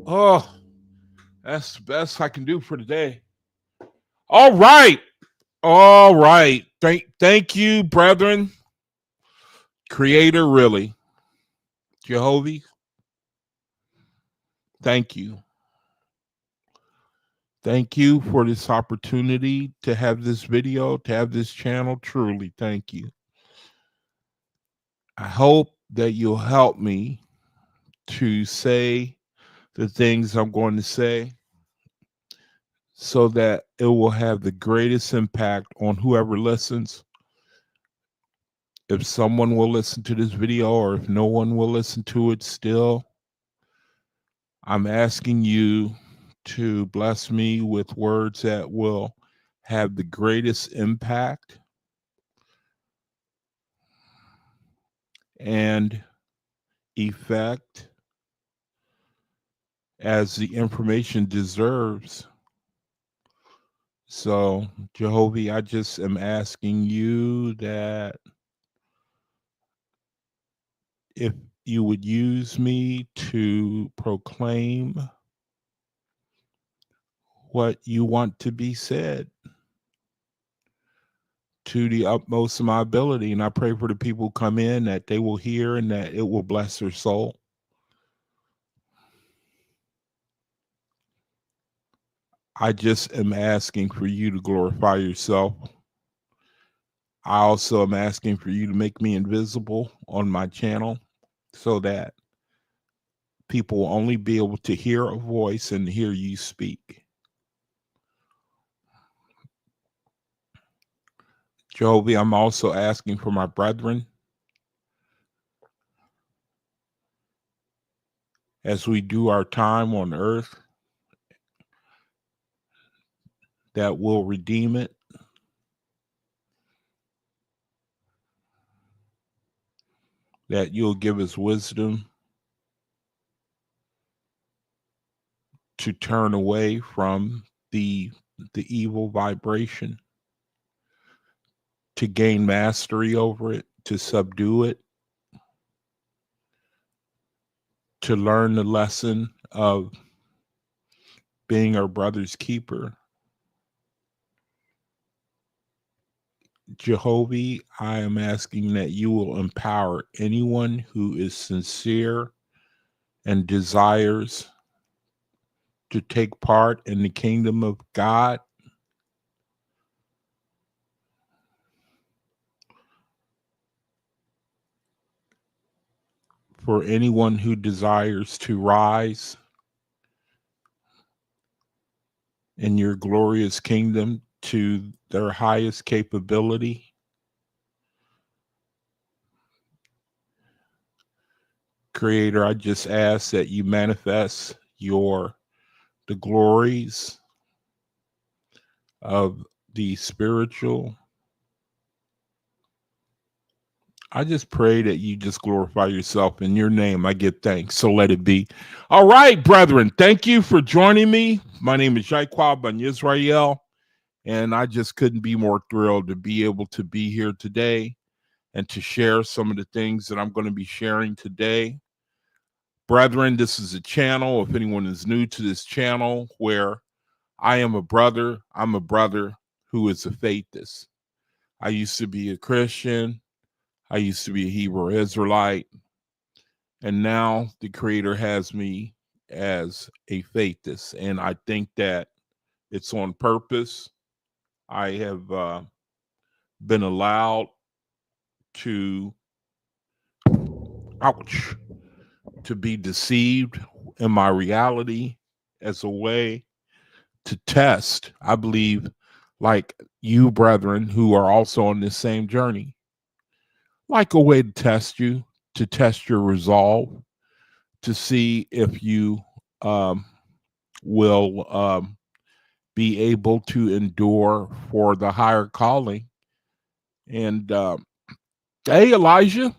Oh, that's the best I can do for today. All right. All right. Thank you, brethren. Creator, really. Jehovah, thank you. Thank you for this opportunity to have this video, to have this channel. Truly, thank you. I hope that you'll help me to say the things I'm going to say so that it will have the greatest impact on whoever listens. If someone will listen to this video or if no one will listen to it still, I'm asking you to bless me with words that will have the greatest impact and effect as the information deserves. So, Jehovah, I just am asking you that if you would use me to proclaim what you want to be said to the utmost of my ability. And I pray for the people who come in that they will hear and that it will bless their soul. I just am asking for you to glorify yourself. I also am asking for you to make me invisible on my channel so that people will only be able to hear a voice and hear you speak. Jehovah, I'm also asking for my brethren as we do our time on earth that will redeem it. That you'll give us wisdom to turn away from the evil vibration, to gain mastery over it, to subdue it, to learn the lesson of being our brother's keeper. Jehovah, I am asking that you will empower anyone who is sincere and desires to take part in the kingdom of God. For anyone who desires to rise in your glorious kingdom to their highest capability. Creator, I just ask that you manifest the glories of the spiritual. I just pray that you just glorify yourself. In your name, I give thanks. So let it be. All right, brethren, thank you for joining me. My name is Jaquab Ben Yisrael, and I just couldn't be more thrilled to be able to be here today and to share some of the things that I'm going to be sharing today. Brethren, this is a channel, if anyone is new to this channel, where I am a brother. I'm a brother who is a faithist. I used to be a Christian. I used to be a Hebrew Israelite. And now the Creator has me as a faithist. And I think that it's on purpose. I have been allowed to, to be deceived in my reality as a way to test, I believe, like you, brethren, who are also on this same journey, like a way to test you, to test your resolve, to see if you will be able to endure for the higher calling. And hey, Elijah,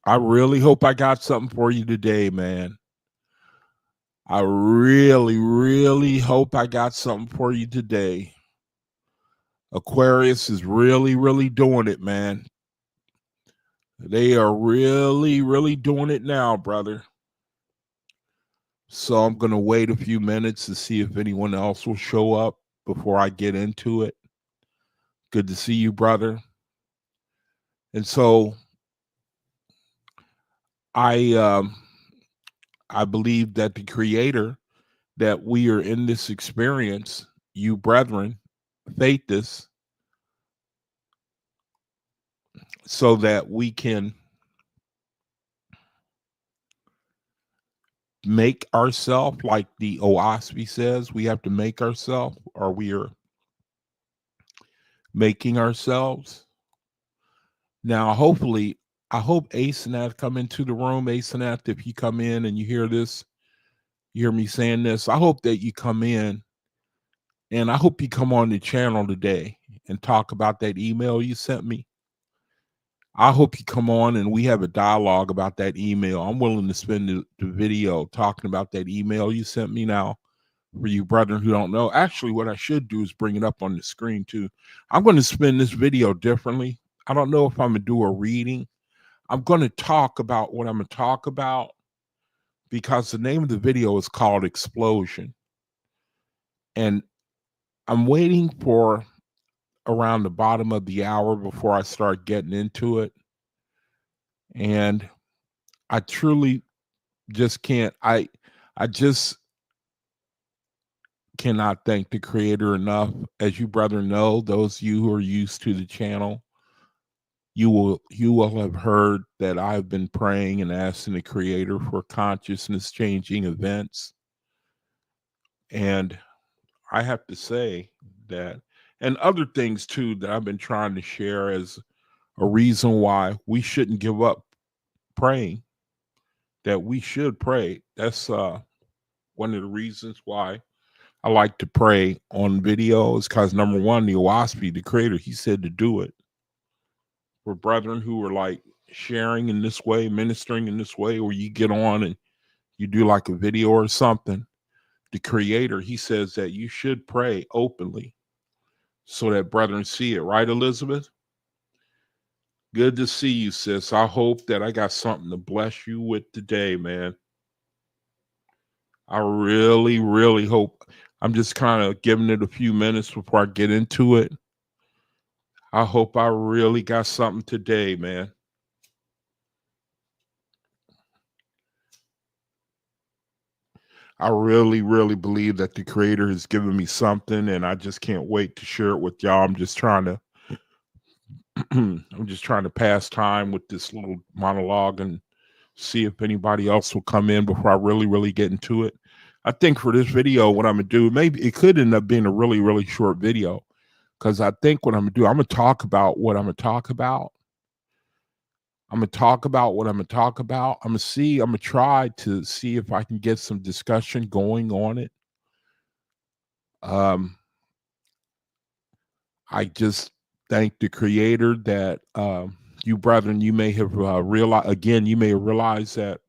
I really hope I got something for you today, man. I really, really hope I got something for you today. Aquarius is really, really doing it, man. They are really, really doing it now, brother. So I'm going to wait a few minutes to see if anyone else will show up before I get into it. Good to see you, brother. And so I believe that the Creator, that we are in this experience, you brethren, faithists, so that we can make ourselves, like the Oahspe says, we have to make ourselves, or we are making ourselves. Now, hopefully, I hope Asenath come into the room. Asenath, if you come in and you hear this, you hear me saying this, I hope that you come in, and I hope you come on the channel today and talk about that email you sent me. I hope you come on and we have a dialogue about that email. I'm willing to spend the video talking about that email you sent me now. For you brethren who don't know, actually what I should do is bring it up on the screen too. I'm going to spin this video differently. I don't know if I'm going to do a reading. I'm going to talk about what I'm going to talk about, because the name of the video is called Explosion. And I'm waiting for around the bottom of the hour before I start getting into it. And I truly just can't, I just cannot thank the Creator enough. As you brethren know, those of you who are used to the channel, you will have heard that I've been praying and asking the Creator for consciousness changing events. And I have to say that, and other things too that I've been trying to share as a reason why we shouldn't give up praying, that we should pray. That's one of the reasons why I like to pray on videos, because number one, the Oahspe, the Creator, he said to do it. For brethren who are like sharing in this way, ministering in this way, where you get on and you do like a video or something, the Creator, he says that you should pray openly so that brethren see it. Right, Elizabeth? Good to see you, sis. I hope that I got something to bless you with today, man. I really, really hope. I'm just kind of giving it a few minutes before I get into it. I hope I really got something today, man. I really, really believe that the Creator has given me something, and I just can't wait to share it with y'all. I'm just trying to I'm just trying to pass time with this little monologue and see if anybody else will come in before I really, really get into it. I think for this video, what I'm gonna do, maybe it could end up being a really, really short video, because I think what I'm gonna do, I'm gonna talk about what I'm gonna talk about. I'm gonna talk about what I'm gonna talk about. I'm gonna try to see if I can get some discussion going on it. I just thank the Creator that you brethren, you may have realized, again, you may have realized that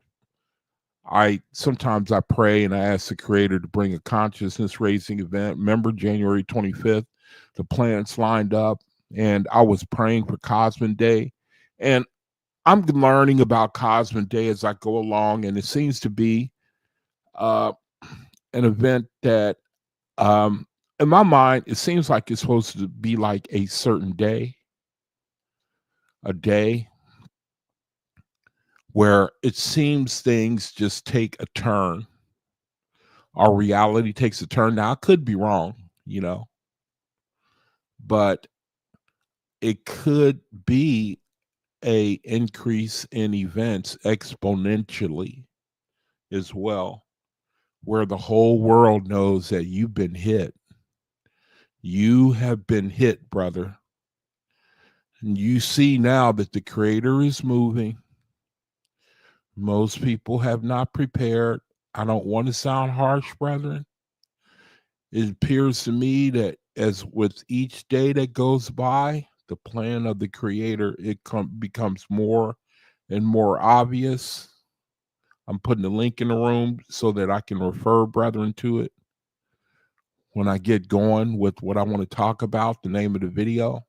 sometimes I pray and I ask the Creator to bring a consciousness raising event. Remember January 25th, the planets lined up, and I was praying for Cosmic Day. And I'm learning about Cosmic Day as I go along, and it seems to be an event that, in my mind, it seems like it's supposed to be like a certain day, a day where it seems things just take a turn. Our reality takes a turn. Now, I could be wrong, but it could be a increase in events exponentially as well, where the whole world knows that you've been hit. You have been hit, brother. And you see now that the Creator is moving. Most people have not prepared. I don't want to sound harsh, brethren. It appears to me that as with each day that goes by, the plan of the Creator, becomes more and more obvious. I'm putting a link in the room so that I can refer brethren to it when I get going with what I want to talk about, the name of the video.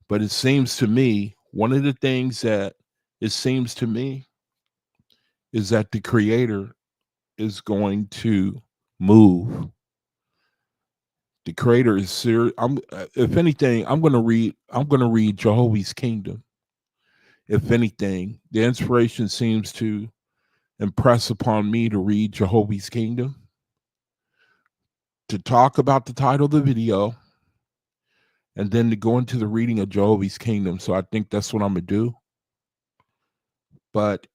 But it seems to me, one of the things that it seems to me is that the Creator is going to move. The creator is serious. If anything, I'm going to read. I'm going to read Jehovah's Kingdom. If anything, the inspiration seems to impress upon me to read Jehovah's Kingdom, to talk about the title of the video, and then to go into the reading of Jehovah's Kingdom. So I think that's what I'm going to do. But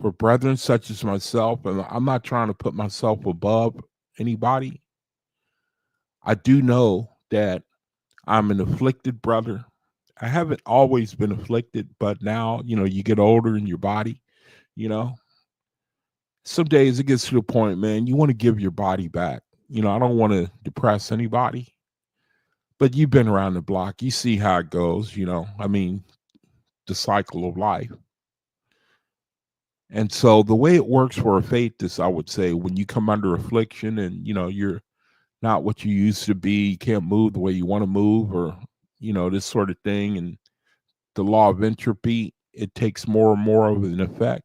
for brethren such as myself, and I'm not trying to put myself above anybody, I do know that I'm an afflicted brother. I haven't always been afflicted, but now, you get older in your body, some days it gets to the point, man, you want to give your body back. I don't want to depress anybody, but you've been around the block. You see how it goes, the cycle of life. And so the way it works for a faith is, I would say, when you come under affliction and, you're not what you used to be, you can't move the way you want to move, or, this sort of thing. And the law of entropy, it takes more and more of an effect.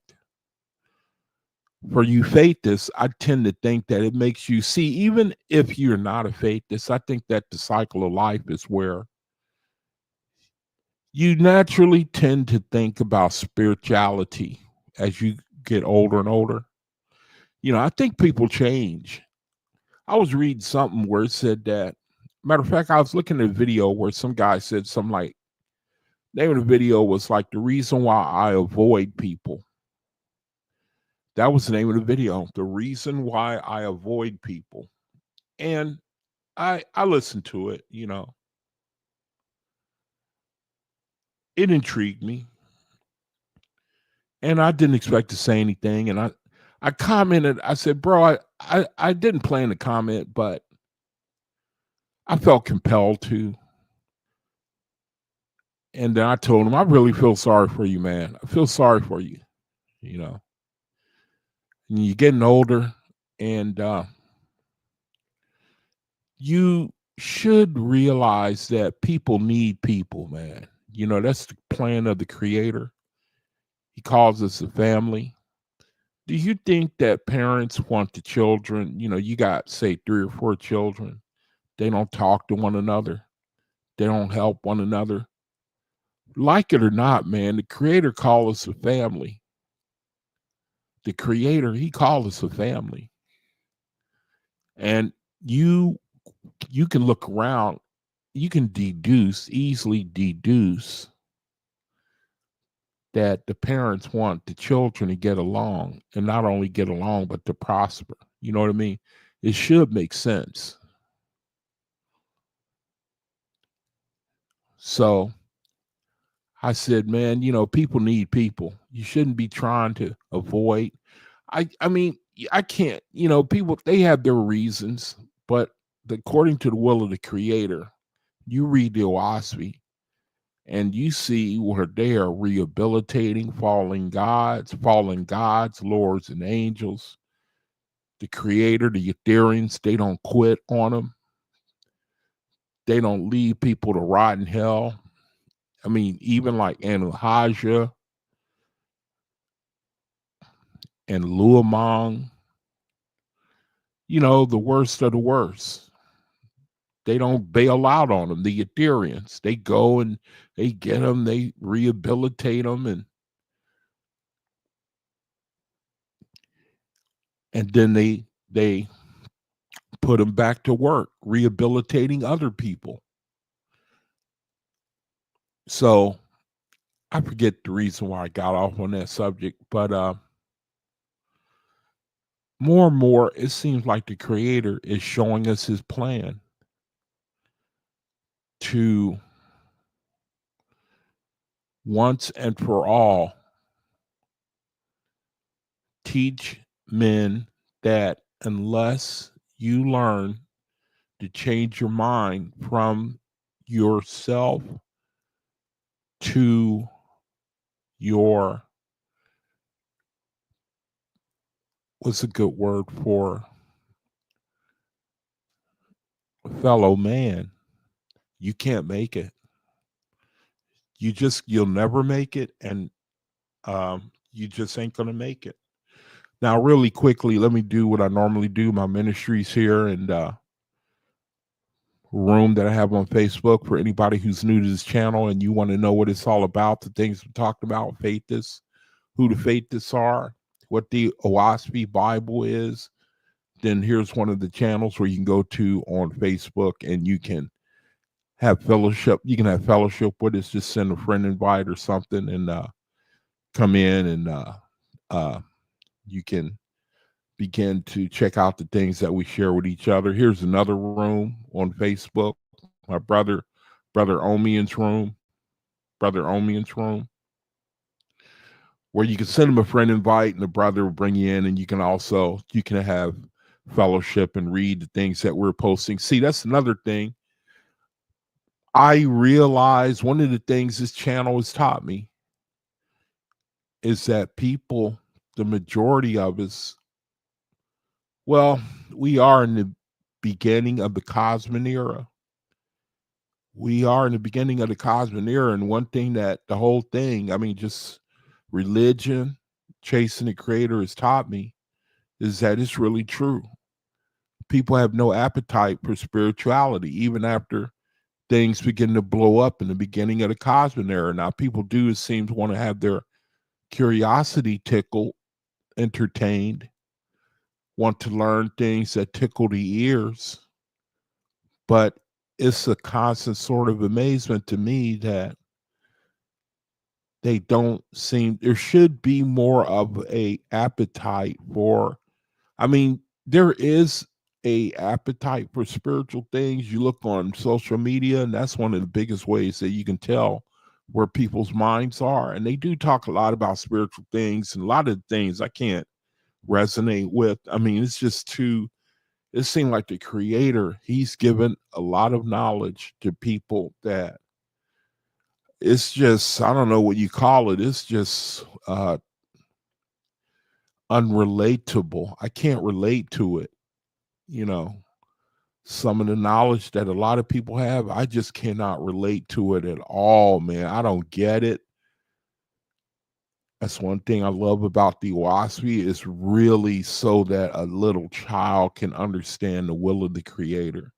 For you faithists, I tend to think that it makes you see, even if you're not a faithist, I think that the cycle of life is where you naturally tend to think about spirituality as you get older and older. I think people change. I was reading something where it said that, matter of fact, I was looking at a video where some guy said something like, name of the video was like, the reason why I avoid people. That was the name of the video, the reason why I avoid people. And I listened to it, it intrigued me. And I didn't expect to say anything. And I commented, I said, bro, I didn't plan to comment, but I felt compelled to. And then I told him, I really feel sorry for you, man. I feel sorry for you, And you're getting older, and you should realize that people need people, man. That's the plan of the creator. He calls us a family. Do you think that parents want the children, you got, say, 3 or 4 children, they don't talk to one another, they don't help one another? Like it or not, man, the creator calls us a family. The creator, he called us a family. And you can look around, you can easily deduce that the parents want the children to get along, and not only get along, but to prosper. You know what I mean? It should make sense. So I said, man, people need people. You shouldn't be trying to avoid. I mean, I can't, people, they have their reasons, but according to the will of the creator, you read the Oahspe and you see where they are rehabilitating fallen gods, lords and angels. The creator, the Ethereans, they don't quit on them. They don't leave people to rot in hell. I mean, even like anthology and Luamong, the worst of the worst. They don't bail out on them. The Ethereans, they go and they get them, they rehabilitate them, and then they put them back to work, rehabilitating other people. So I forget the reason why I got off on that subject, but more and more, it seems like the creator is showing us his plan to once and for all teach men that unless you learn to change your mind from yourself to your, what's a good word for fellow man, you can't make it. You'll never make it, and you just ain't gonna make it. Now, really quickly, let me do what I normally do. My ministries here and room that I have on Facebook for anybody who's new to this channel and you want to know what it's all about, the things we talked about, faithists, who the faithists are, what the Oahspe Bible is. Then here's one of the channels where you can go to on Facebook and you can have fellowship. You can have fellowship with us. Just send a friend invite or something and come in and you can begin to check out the things that we share with each other. Here's another room on Facebook. My brother Omian's room, where you can send him a friend invite and the brother will bring you in, and you can have fellowship and read the things that we're posting. See, that's another thing. I realize one of the things this channel has taught me is that people, the majority of us, well, we are in the beginning of the cosmic era. We are in the beginning of the cosmic era, and one thing that the whole thing, I mean, just religion, chasing the creator has taught me is that it's really true. People have no appetite for spirituality, even after things begin to blow up in the beginning of the cosmic era. Now, people do, it seems, want to have their curiosity tickled, entertained, want to learn things that tickle the ears, but it's a constant sort of amazement to me that they don't seem, there should be more of a appetite for, I mean, there is a appetite for spiritual things. You look on social media, and that's one of the biggest ways that you can tell where people's minds are. And they do talk a lot about spiritual things, and a lot of things I can't resonate with. I mean, it's just too, it seemed like the creator, he's given a lot of knowledge to people that it's just, I don't know what you call it. It's just unrelatable. I can't relate to it. You know, some of the knowledge that a lot of people have, I just cannot relate to it at all, man. I don't get it. That's one thing I love about the Oahspe, is really so that a little child can understand the will of the creator.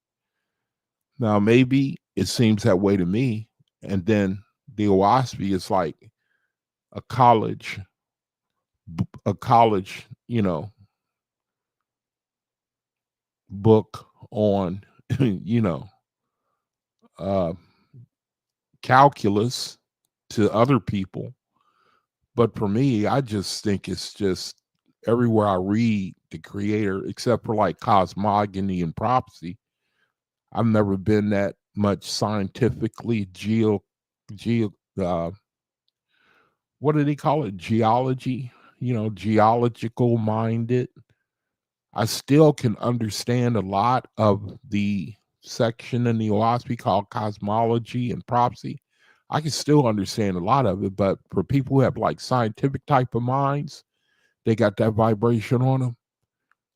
Now, maybe it seems that way to me. And then the Oahspe is like a college, you know, book on, you know, uh, calculus to other people. But for me, I just think it's just everywhere I read the creator, except for like cosmogony and prophecy, I've never been that much scientifically what do they call it? Geology, you know, geological minded. I still can understand a lot of the section in the Oahspe called cosmology and prophecy. I can still understand a lot of it, but for people who have like scientific type of minds, they got that vibration on them.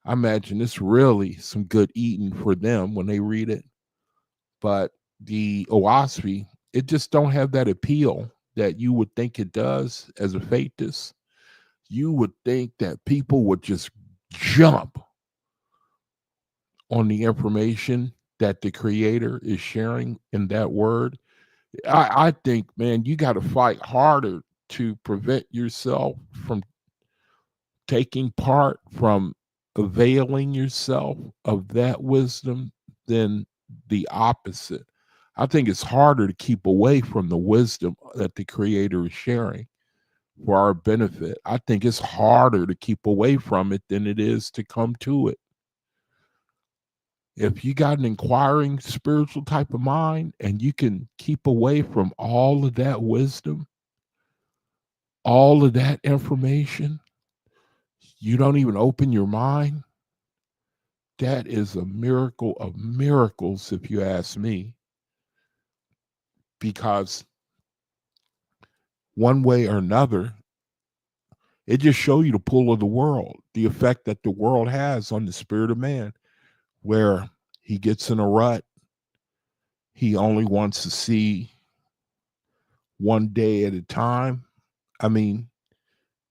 I imagine it's really some good eating for them when they read it. But the Oahspe, it just don't have that appeal that you would think it does as a faithist. You would think that people would just jump on the information that the creator is sharing in that word. I think, man, you got to fight harder to prevent yourself from taking part, from availing yourself of that wisdom than the opposite. I think it's harder to keep away from the wisdom that the creator is sharing for our benefit. I think it's harder to keep away from it than it is to come to it. If you got an inquiring spiritual type of mind and you can keep away from all of that wisdom, all of that information, you don't even open your mind, that is a miracle of miracles, if you ask me. Because one way or another, it just shows you the pull of the world, the effect that the world has on the spirit of man, where he gets in a rut. He only wants to see one day at a time. I mean,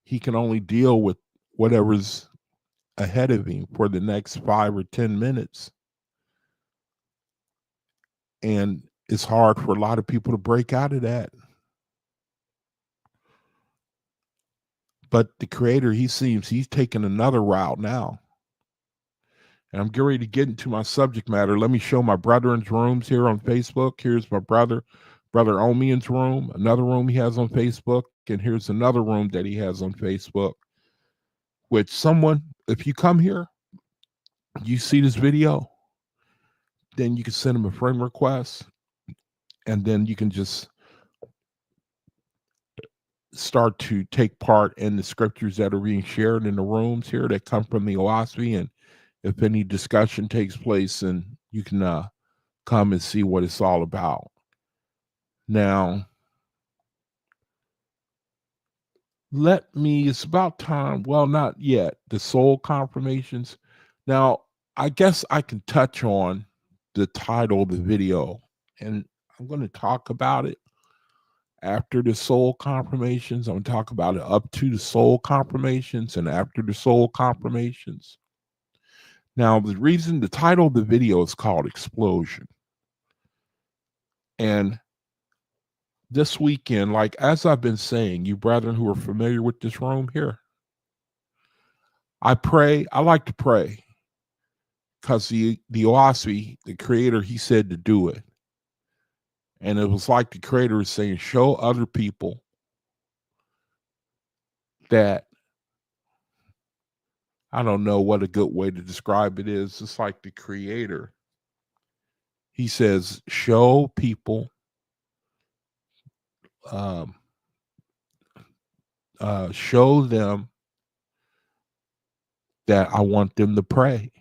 he can only deal with whatever's ahead of him for the next 5 or 10 minutes. And it's hard for a lot of people to break out of that. But the creator, he's taking another route now. And I'm getting ready to get into my subject matter. Let me show my brethren's rooms here on Facebook. Here's my brother Omian's room, another room he has on Facebook, and here's another room that he has on Facebook. Which someone, if you come here, you see this video, then you can send him a friend request, and then you can just start to take part in the scriptures that are being shared in the rooms here that come from the Oahspe. And if any discussion takes place, and you can come and see what it's all about. Now, it's about time. Well, not yet. The soul confirmations. Now, I guess I can touch on the title of the video, and I'm going to talk about it after the soul confirmations. I'm going to talk about it up to the soul confirmations and after the soul confirmations. Now, the title of the video is called Explosion. And this weekend, like as I've been saying, you brethren who are familiar with this room here, I like to pray because the Oahspe, the creator, he said to do it. And it was like the creator is saying, show other people that, I don't know what a good way to describe it is. It's like the creator. He says, show people, show them that I want them to pray.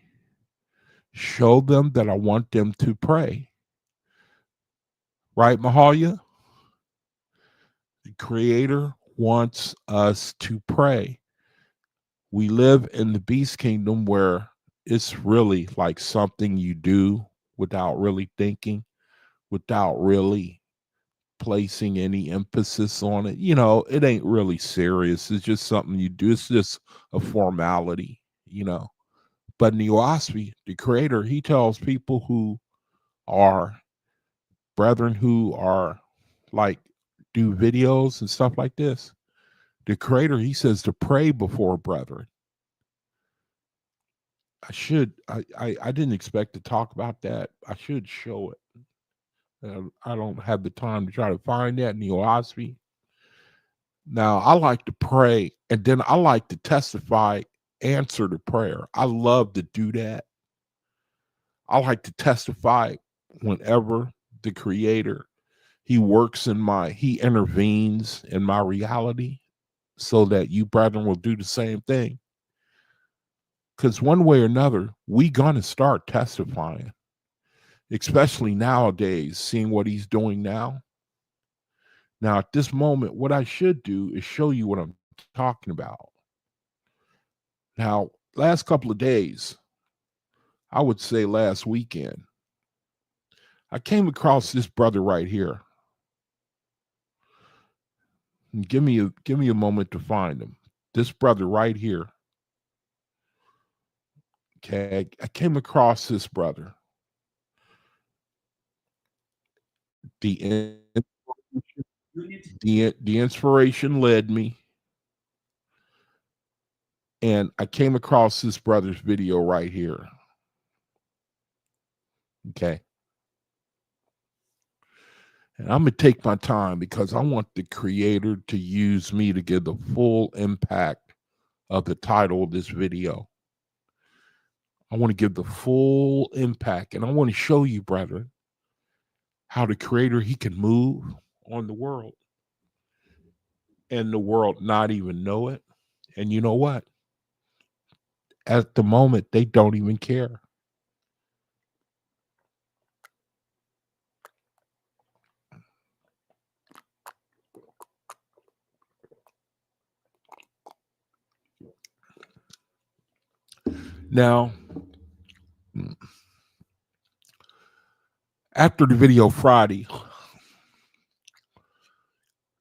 Show them that I want them to pray. Right, Mahalia? The creator wants us to pray. We live in the beast kingdom where it's really like something you do without really thinking, without really placing any emphasis on it. You know, it ain't really serious. It's just something you do. It's just a formality, you know. But in the Oahspe, the creator, he tells people who are brethren who are like do videos and stuff like this. The creator, he says to pray before brethren. I didn't expect to talk about that. I should show it. I don't have the time to try to find that in the Oahspe. Now, I like to pray, and then I like to testify, answer the prayer. I love to do that. I like to testify whenever the creator, he intervenes in my reality so that you brethren will do the same thing. Because one way or another, we gonna start testifying, especially nowadays, seeing what he's doing now. Now, at this moment, what I should do is show you what I'm talking about. Now, last couple of days, I would say last weekend, I came across this brother right here. And give me a moment to find him. This brother right here. Okay, I came across this brother. The inspiration led me, and I came across this brother's video right here. Okay. And I'm going to take my time because I want the creator to use me to give the full impact of the title of this video. I want to give the full impact, and I want to show you, brethren, how the creator, he can move on the world and the world not even know it. And you know what? At the moment, they don't even care. Now, after the video Friday,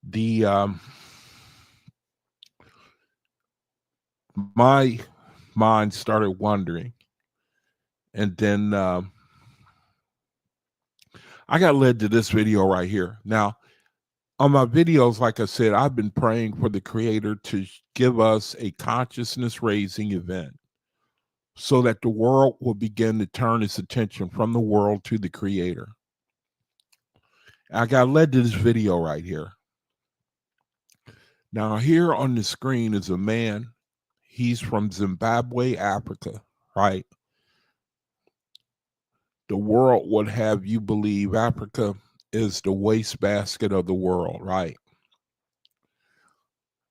the my mind started wondering. And then I got led to this video right here. Now, on my videos, like I said, I've been praying for the Creator to give us a consciousness raising event so that the world will begin to turn its attention from the world to the Creator. I got led to this video right here. Now, here on the screen is a man. He's from Zimbabwe, Africa, right? The world would have you believe Africa is the wastebasket of the world, right?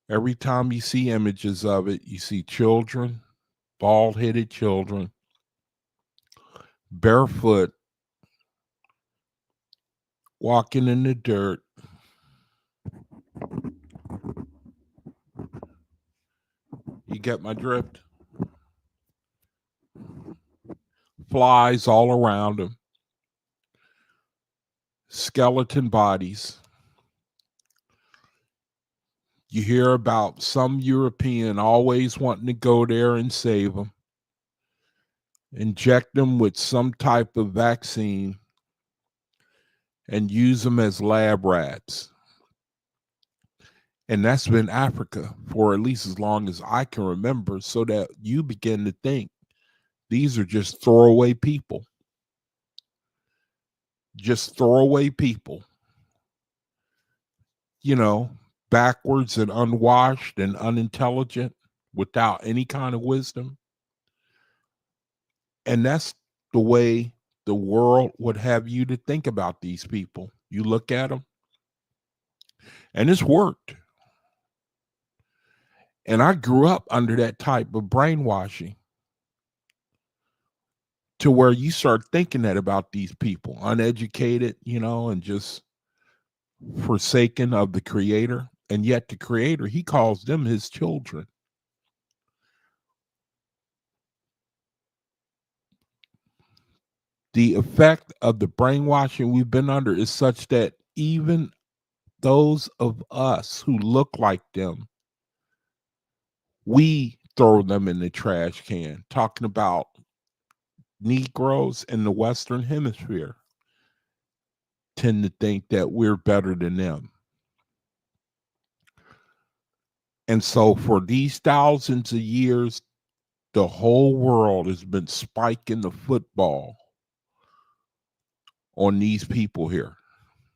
Every time you see images of it, you see children, bald-headed children, barefoot, walking in the dirt. You get my drift? Flies all around them. Skeleton bodies. You hear about some European always wanting to go there and save them, inject them with some type of vaccine, and use them as lab rats. And that's been Africa for at least as long as I can remember, so that you begin to think these are just throwaway people. Just throwaway people. You know, backwards and unwashed and unintelligent without any kind of wisdom. And that's the way the world would have you to think about these people. You look at them, and it's worked. And I grew up under that type of brainwashing, to where you start thinking that about these people, uneducated, you know, and just forsaken of the Creator. And yet the Creator, he calls them his children. The effect of the brainwashing we've been under is such that even those of us who look like them, we throw them in the trash can. Talking about Negroes in the Western Hemisphere tend to think that we're better than them. And so for these thousands of years, the whole world has been spiking the football on these people here.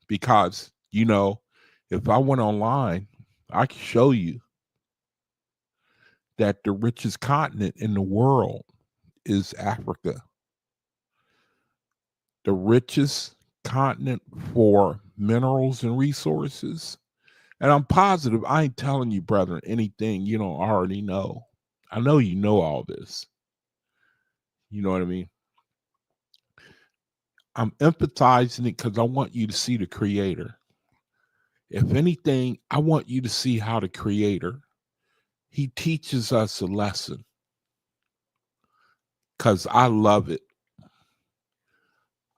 Because, you know, if I went online, I could show you that the richest continent in the world is Africa. The richest continent for minerals and resources. And I'm positive I ain't telling you, brethren, anything you don't already know. I know you know all this. You know what I mean? I'm empathizing it because I want you to see the Creator. If anything, I want you to see how the Creator, he teaches us a lesson. Because I love it.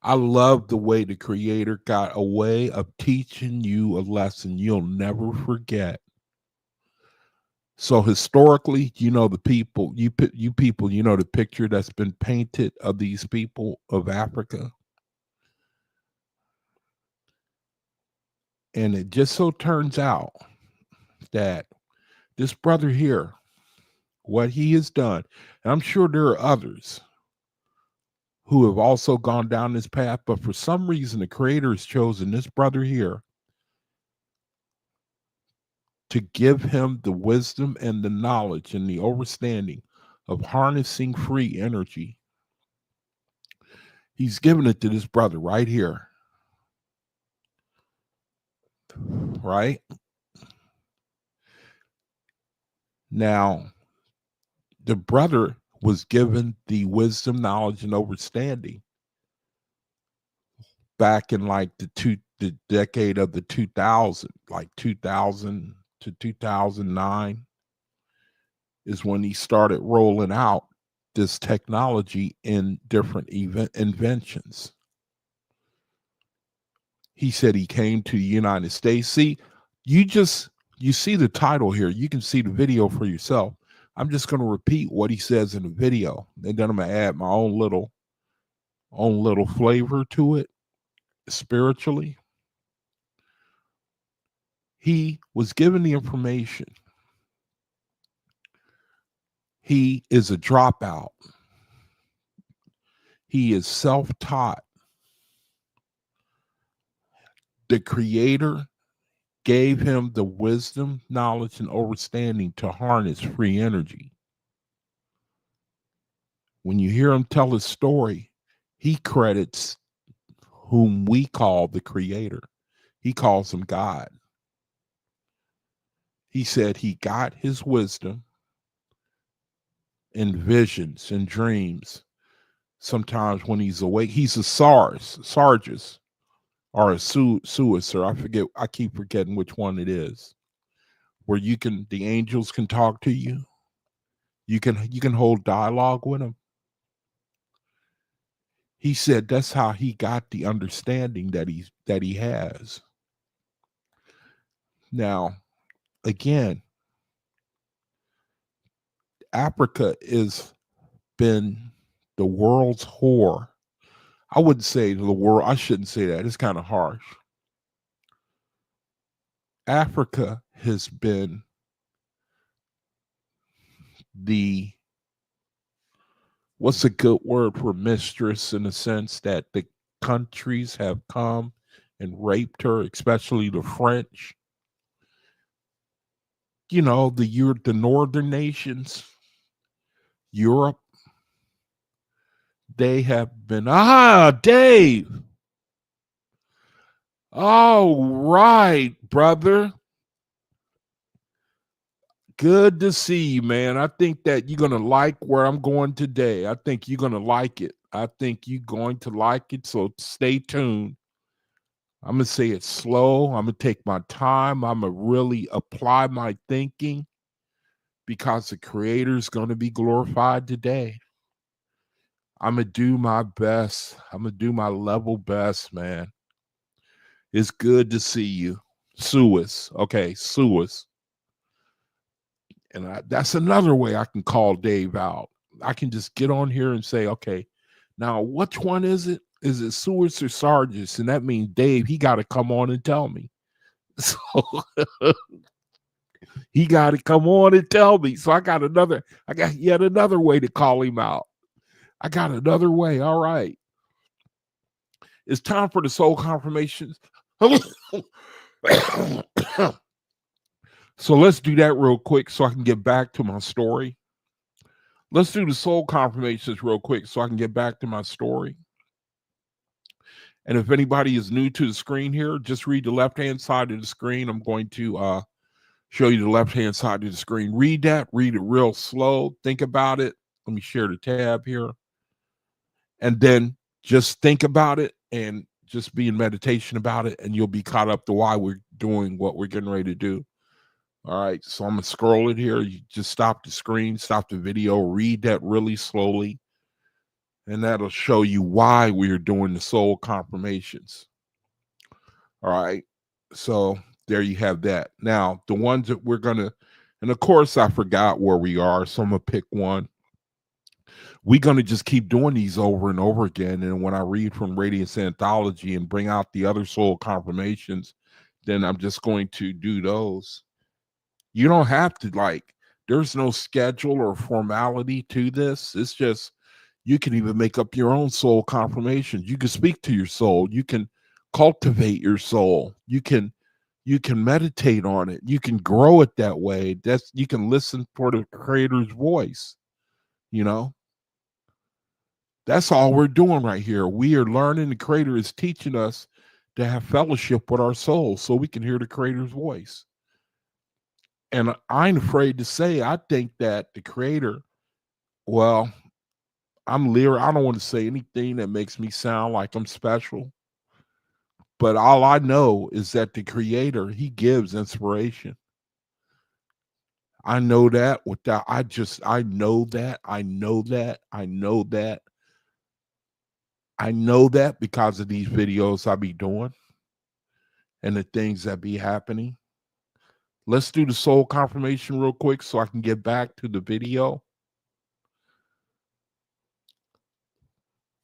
I love the way the Creator got a way of teaching you a lesson you'll never forget. So historically, you know, the people, you people, you know, the picture that's been painted of these people of Africa. And it just so turns out that this brother here, what he has done, and I'm sure there are others who have also gone down this path, but for some reason, the Creator has chosen this brother here to give him the wisdom and the knowledge and the understanding of harnessing free energy. He's given it to this brother right here. Right? Now, the brother was given the wisdom, knowledge, and understanding back in like the decade of the 2000, like 2000 to 2009 is when he started rolling out this technology in different inventions. He said he came to the United States. See, you see the title here. You can see the video for yourself. I'm just going to repeat what he says in the video, and then I'm going to add my own little flavor to it spiritually. He was given the information. He is a dropout. He is self-taught. The Creator gave him the wisdom, knowledge, and understanding to harness free energy. When you hear him tell his story, he credits whom we call the Creator. He calls him God. He said he got his wisdom in visions and dreams. Sometimes when he's awake, he's a Sargis, or a Suicer. I forget. I keep forgetting which one it is. Where the angels can talk to you. You can hold dialogue with them. He said that's how he got the understanding that he has. Now, again, Africa has been the world's whore. I wouldn't say the world. I shouldn't say that. It's kind of harsh. Africa has been what's a good word for mistress, in the sense that the countries have come and raped her, especially the French. You know, the northern nations, Europe, they have been, Dave. All right, brother. Good to see you, man. I think that you're going to like where I'm going today. I think you're going to like it. I think you're going to like it, so stay tuned. I'm going to say it slow. I'm going to take my time. I'm going to really apply my thinking, because the Creator is going to be glorified today. I'm going to do my best. I'm going to do my level best, man. It's good to see you. Suis. Okay, Suis. And that's another way I can call Dave out. I can just get on here and say, okay, now which one is it? Is it Suis or Sargis? And that means Dave, he got to come on and tell me. So he got to come on and tell me. So I got yet another way to call him out. I got another way. All right. It's time for the soul confirmations. So let's do that real quick so I can get back to my story. Let's do the soul confirmations real quick so I can get back to my story. And if anybody is new to the screen here, just read the left-hand side of the screen. I'm going to show you the left-hand side of the screen. Read that. Read it real slow. Think about it. Let me share the tab here. And then just think about it and just be in meditation about it, and you'll be caught up to why we're doing what we're getting ready to do. All right, so I'm going to scroll it here. You just stop the screen, stop the video, read that really slowly, and that'll show you why we're doing the soul confirmations. All right, so there you have that. Now, the ones that we're going to, and of course, I forgot where we are, so I'm going to pick one. We're going to just keep doing these over and over again. And when I read from Radiance Anthology and bring out the other soul confirmations, then I'm just going to do those. You don't have to, there's no schedule or formality to this. It's just, you can even make up your own soul confirmations. You can speak to your soul. You can cultivate your soul. You can meditate on it. You can grow it that way. You can listen for the Creator's voice. That's all we're doing right here. We are learning. The Creator is teaching us to have fellowship with our soul so we can hear the Creator's voice. And I ain't afraid to say, I think that the Creator, well, I'm lyric. I don't want to say anything that makes me sound like I'm special. But all I know is that the Creator, he gives inspiration. I know that I know that. I know that because of these videos I be doing and the things that be happening. Let's do the soul confirmation real quick so I can get back to the video.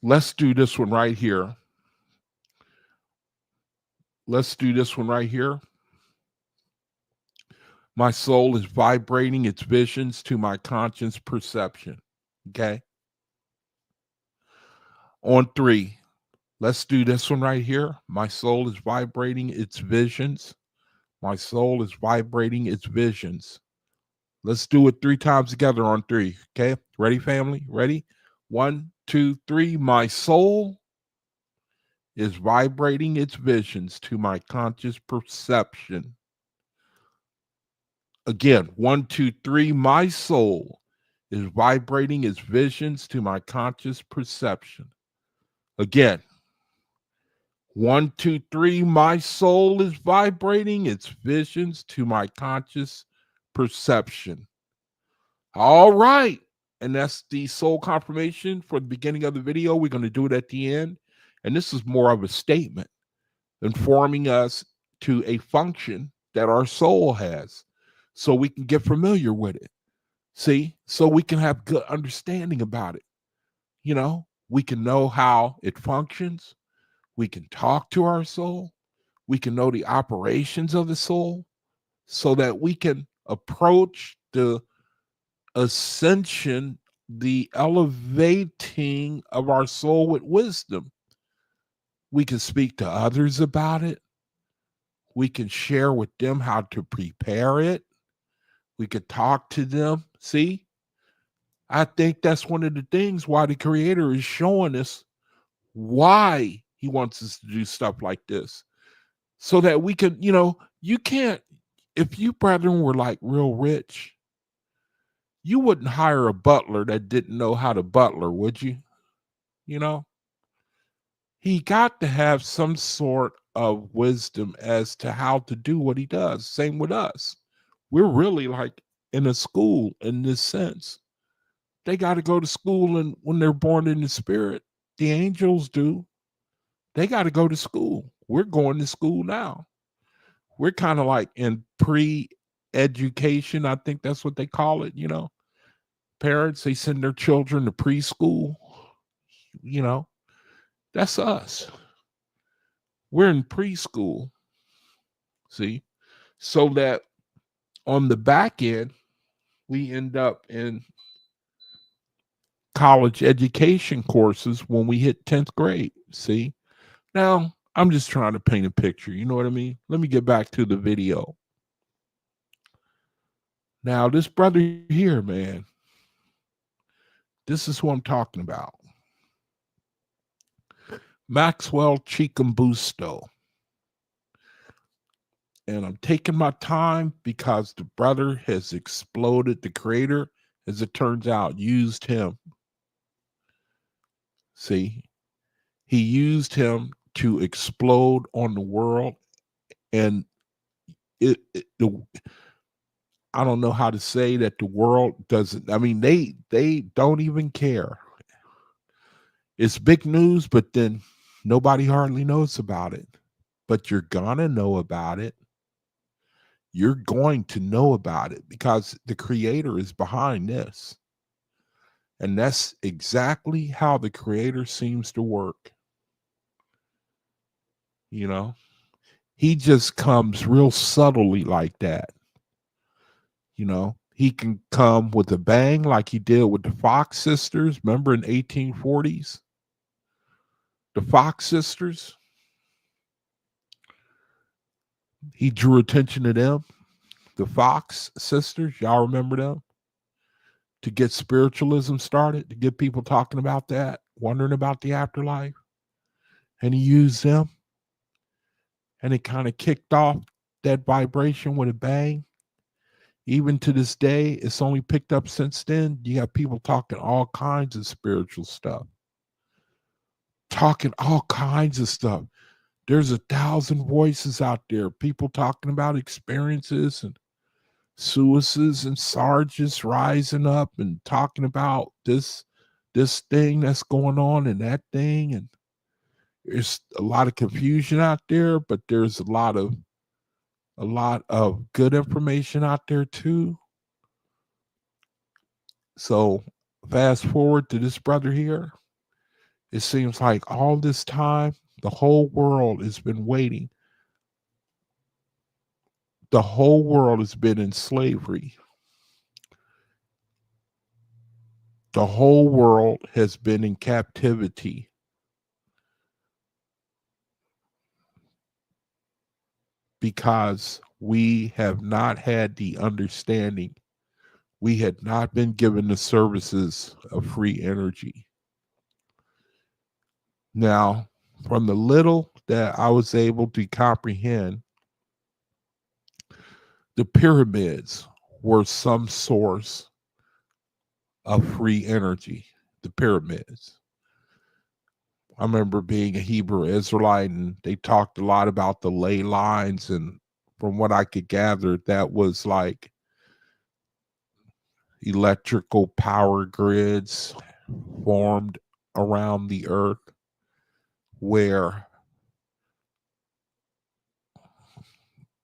Let's do this one right here. Let's do this one right here. My soul is vibrating its visions to my conscious perception. Okay. On 3. Let's do this one right here. My soul is vibrating its visions. My soul is vibrating its visions. Let's do it 3 times together on 3. Okay. Ready, family? Ready? 1, 2, 3. My soul is vibrating its visions to my conscious perception. Again, 1, 2, 3. My soul is vibrating its visions to my conscious perception. Again, 1, 2, 3. My soul is vibrating its visions to my conscious perception. All right. And that's the soul confirmation for the beginning of the video. We're going to do it at the end. And this is more of a statement informing us to a function that our soul has so we can get familiar with it. See, so we can have good understanding about it. You know, we can know how it functions. We can talk to our soul. We can know the operations of the soul so that we can approach the ascension, the elevating of our soul with wisdom. We can speak to others about it. We can share with them how to prepare it. We could talk to them. See, I think that's one of the things why the creator is showing us why he wants us to do stuff like this. So that we can, you know, you can't, if you brethren were like real rich, you wouldn't hire a butler that didn't know how to butler, would you? You know, he got to have some sort of wisdom as to how to do what he does. Same with us. We're really like in a school in this sense. They got to go to school, and when they're born in the spirit, the angels do. They got to go to school. We're going to school now. We're kind of like in pre-education. I think that's what they call it. You know, parents, they send their children to preschool. You know, that's us. We're in preschool. See, so that on the back end, we end up in college education courses when we hit 10th grade. See, now I'm just trying to paint a picture. You know what I mean? Let me get back to the video. Now, this brother here, man, this is who I'm talking about. Maxwell chikumbutso. And I'm taking my time because the brother has exploded. The creator, as it turns out, used him. See, he used him to explode on the world. And I don't know how to say that the world doesn't. I mean, they don't even care. It's big news, but then nobody hardly knows about it. But you're gonna know about it. You're going to know about it because the creator is behind this. And that's exactly how the creator seems to work. You know, he just comes real subtly like that. You know, he can come with a bang like he did with the Fox sisters. Remember in 1840s? The Fox sisters. He drew attention to them. The Fox sisters, y'all remember them? To get spiritualism started, to get people talking about that, wondering about the afterlife. And he used them. And it kind of kicked off that vibration with a bang. Even to this day, it's only picked up since then. You have people talking all kinds of spiritual stuff. Talking all kinds of stuff. There's 1,000 voices out there. People talking about experiences and suicides and sergeants rising up and talking about this thing that's going on and that thing. And there's a lot of confusion out there, but there's a lot of a lot of good information out there too. So fast forward to this brother here. It seems like all this time, the whole world has been waiting. The whole world has been in slavery. The whole world has been in captivity. Because we have not had the understanding. We had not been given the services of free energy. Now, from the little that I was able to comprehend, the pyramids were some source of free energy. The pyramids. I remember being a Hebrew Israelite, and they talked a lot about the ley lines, and from what I could gather, that was like electrical power grids formed around the earth where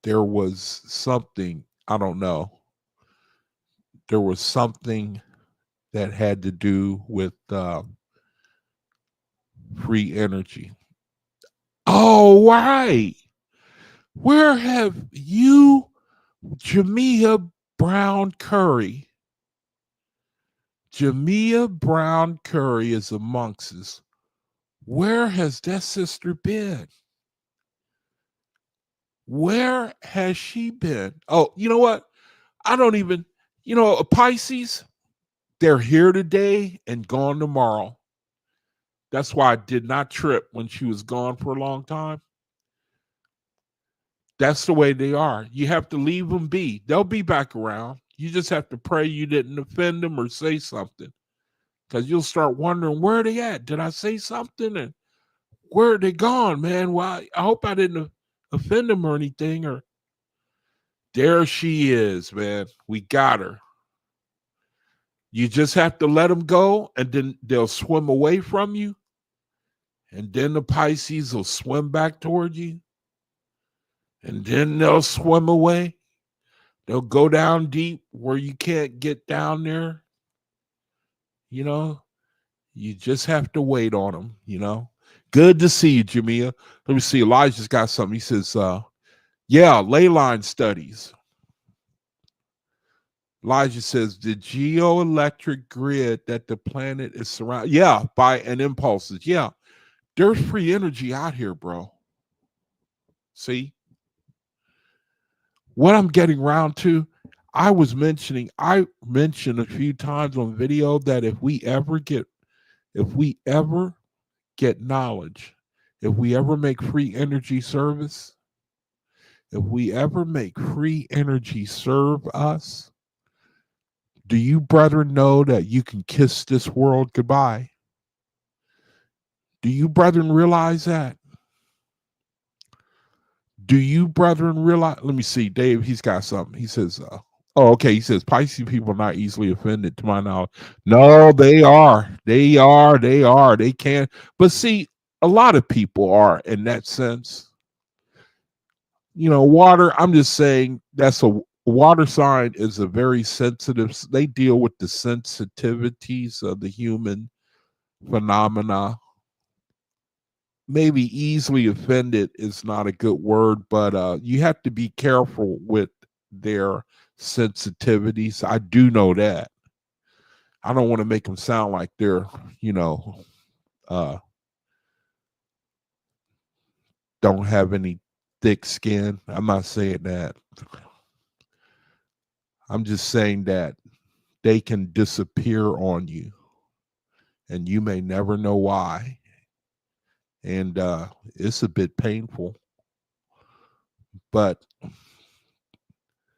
there was something, I don't know, there was something that had to do with free energy. Oh, right. Where have you, Jamia Brown Curry? Jamia Brown Curry is amongst us. Where has that sister been? Where has she been? Oh, you know what? I don't even, Pisces, they're here today and gone tomorrow. That's why I did not trip when she was gone for a long time. That's the way they are. You have to leave them be. They'll be back around. You just have to pray you didn't offend them or say something. Because you'll start wondering, where are they at? Did I say something? And where are they gone, man? Well, I hope I didn't offend them or anything. Or there she is, man. We got her. You just have to let them go, and then they'll swim away from you. And then the Pisces will swim back toward you. And then they'll swim away. They'll go down deep where you can't get down there. You just have to wait on them. Good to see you, Jamia. Let me see. Elijah's got something. He says, yeah, ley line studies. Elijah says the geoelectric grid that the planet is surrounded. Yeah, by an impulses. Yeah, there's free energy out here, bro. See what I'm getting around to? I mentioned a few times on video that if we ever get knowledge, if we ever make free energy service, if we ever make free energy serve us, do you brethren know that you can kiss this world goodbye? Do you brethren realize that? Do you brethren realize? Let me see. Dave, he's got something. He says, oh, okay. He says, Pisces people are not easily offended, to my knowledge. No, they are. They are. They are. They can. But see, a lot of people are in that sense. Water, I'm just saying that's a water sign is a very sensitive, they deal with the sensitivities of the human phenomena. Maybe easily offended is not a good word, but you have to be careful with their sensitivities. I do know that. I don't want to make them sound like they're, don't have any thick skin. I'm not saying that. I'm just saying that they can disappear on you and you may never know why. And it's a bit painful, but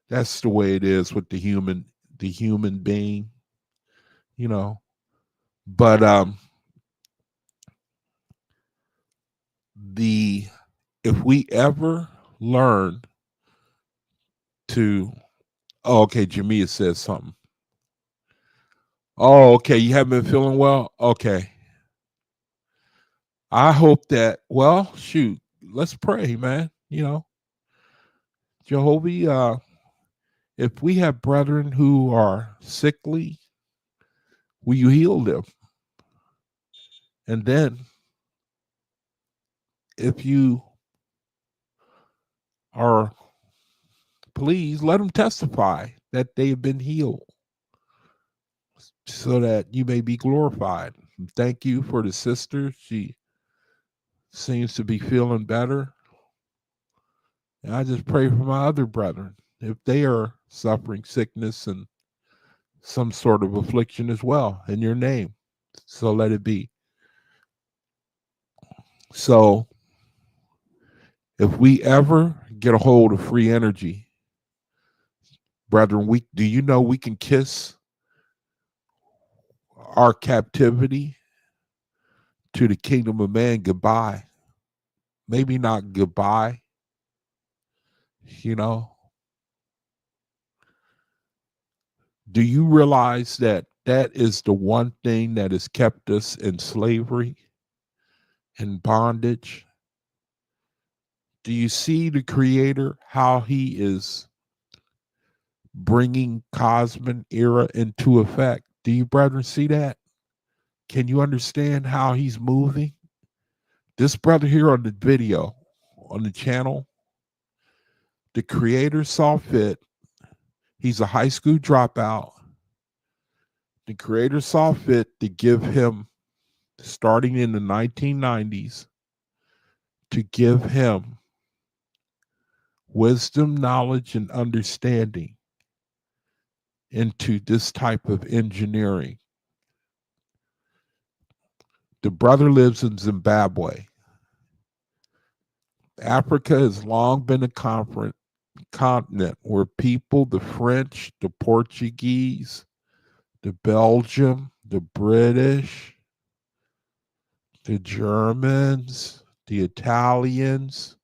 that's the way it is with the human being, but if we ever learn to, oh, okay, Jamia says something. Oh, okay, you haven't been feeling well? Okay. I hope that, well, shoot, let's pray, man. Jehovah, if we have brethren who are sickly, will you heal them? And then, if you are, please let them testify that they have been healed so that you may be glorified. Thank you for the sister. She seems to be feeling better. And I just pray for my other brethren, if they are suffering sickness and some sort of affliction as well, in your name. So let it be. So if we ever get a hold of free energy, brethren, do you know we can kiss our captivity to the kingdom of man goodbye? Maybe not goodbye, you know. Do you realize that that is the one thing that has kept us in slavery and bondage? Do you see the Creator, how he is bringing Cosmic era into effect? Do you, brethren, see that? Can you understand how he's moving? This brother here on the video, on the channel, the Creator saw fit. He's a high school dropout. The Creator saw fit to give him, starting in the 1990s, to give him wisdom, knowledge, and understanding into this type of engineering. The brother lives in Zimbabwe. Africa has long been a continent where people, the French, the Portuguese, the Belgium, the British, the Germans, the Italians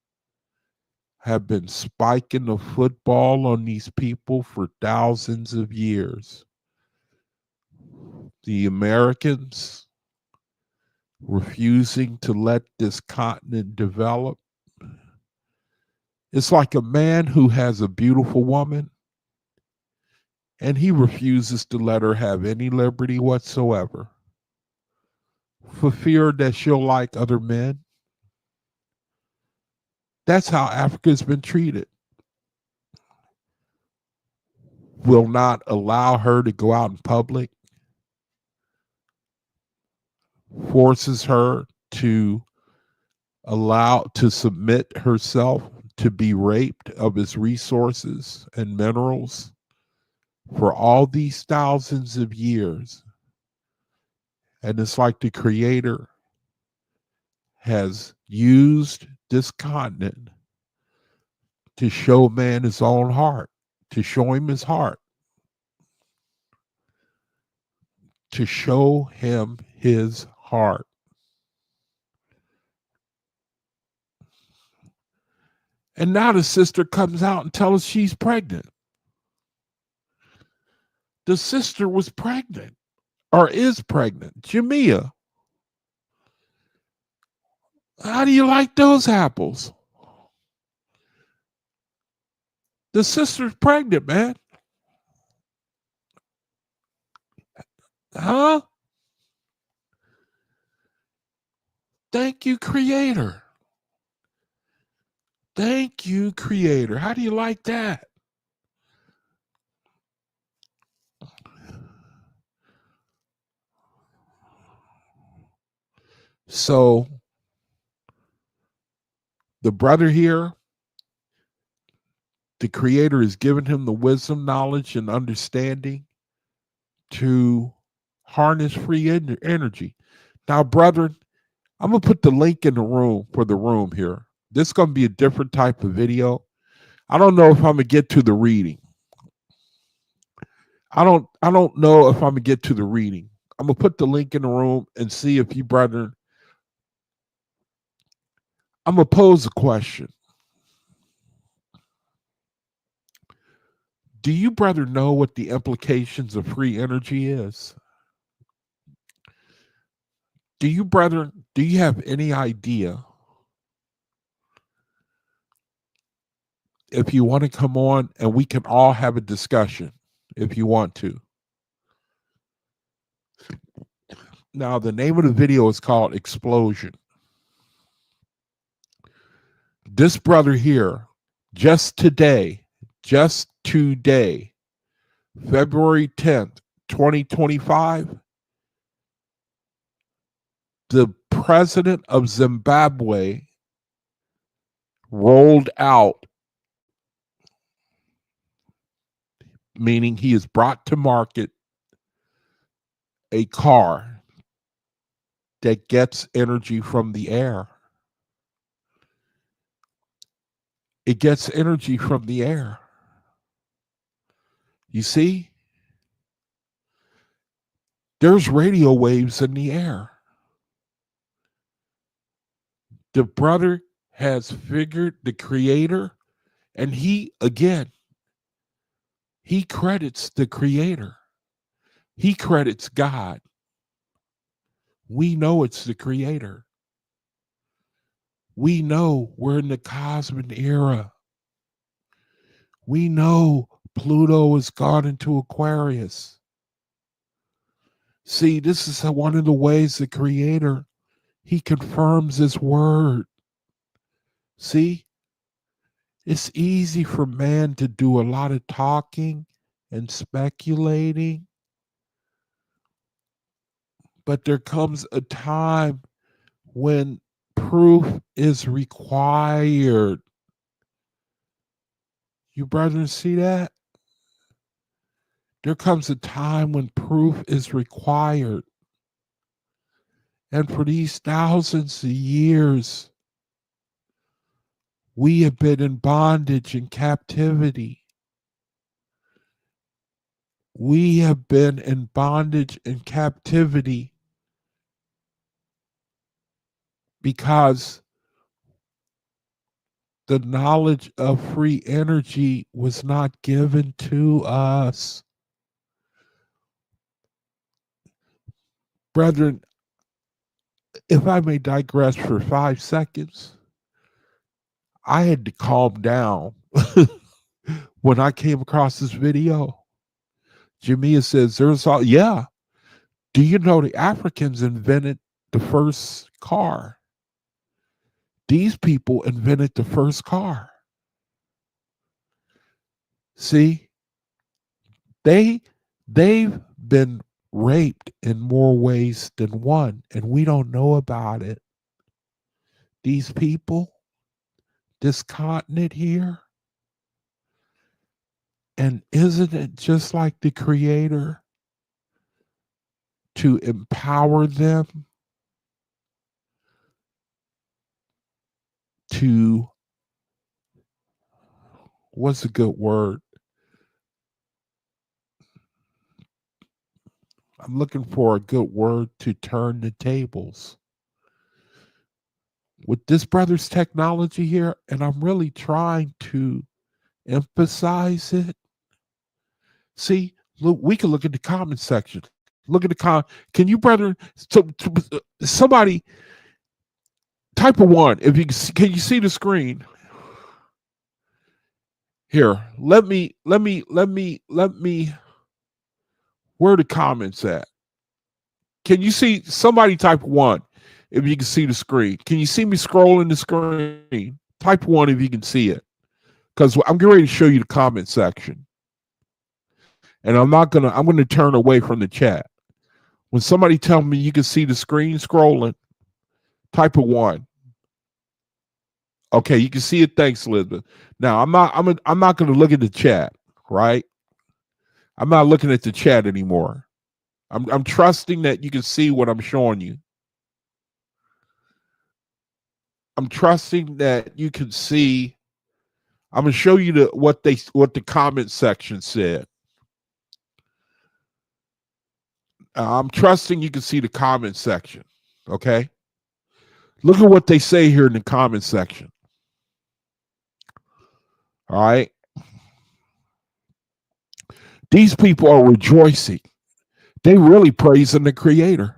have been spiking the football on these people for thousands of years. The Americans refusing to let this continent develop. It's like a man who has a beautiful woman and he refuses to let her have any liberty whatsoever for fear that she'll like other men. That's how Africa's been treated. Will not allow her to go out in public, forces her to submit herself to be raped of his resources and minerals for all these thousands of years. And it's like the Creator has used this continent to show man his own heart, to show him his heart, to show him his heart. And now the sister comes out and tells us she's pregnant. The sister was pregnant or is pregnant. Jamia, how do you like those apples? The sister's pregnant, man. Huh? Thank you, Creator. Thank you, Creator. How do you like that? So, the brother here, the Creator has given him the wisdom, knowledge, and understanding to harness free energy. Now, brethren, I'm going to put the link in the room for the room here. This is going to be a different type of video. I don't know if I'm going to get to the reading. I don't know if I'm going to get to the reading. I'm going to put the link in the room and see if you brethren, I'm going to pose a question. Do you, brother, know what the implications of free energy is? Do you, brethren, do you have any idea if you want to come on and we can all have a discussion if you want to. Now, the name of the video is called Explosion. This brother here, just today, February 10th, 2025, the president of Zimbabwe rolled out, meaning he has brought to market a car that gets energy from the air. It gets energy from the air. You see? There's radio waves in the air. The brother has figured the creator, and he credits the creator. He credits God. We know it's the creator. We know we're in the cosmic era. We know Pluto has gone into Aquarius. See, this is one of the ways the creator, he confirms his word. See, it's easy for man to do a lot of talking and speculating, but there comes a time when proof is required. You brethren see that? There comes a time when proof is required. And for these thousands of years, we have been in bondage and captivity. We have been in bondage and captivity because the knowledge of free energy was not given to us. Brethren, if I may digress for 5 seconds, I had to calm down when I came across this video. Jamia says, yeah. Do you know the Africans invented the first car? These people invented the first car. See, they've been raped in more ways than one, and we don't know about it. These people, this continent here, and isn't it just like the creator to empower them to, what's a good word? I'm looking for a good word to turn the tables. With this brother's technology here, and I'm really trying to emphasize it. See, look, we can look at the comment section. Look at the can you, brethren, somebody type a 1 if you can you see the screen? Here, let me where are the comments at? Can you see? Somebody type 1 if you can see the screen. Can you see me scrolling the screen? Type 1 if you can see it, because I'm getting ready to show you the comment section, and I'm going to turn away from the chat. When somebody tells me you can see the screen scrolling, type a 1. Okay, you can see it. Thanks, Elizabeth. Now I'm not going to look at the chat, right? I'm not looking at the chat anymore. I'm trusting that you can see what I'm showing you. I'm trusting that you can see. I'm going to show you what the comment section said. I'm trusting you can see the comment section. Okay. Look at what they say here in the comment section. All right. These people are rejoicing. They really praising the creator.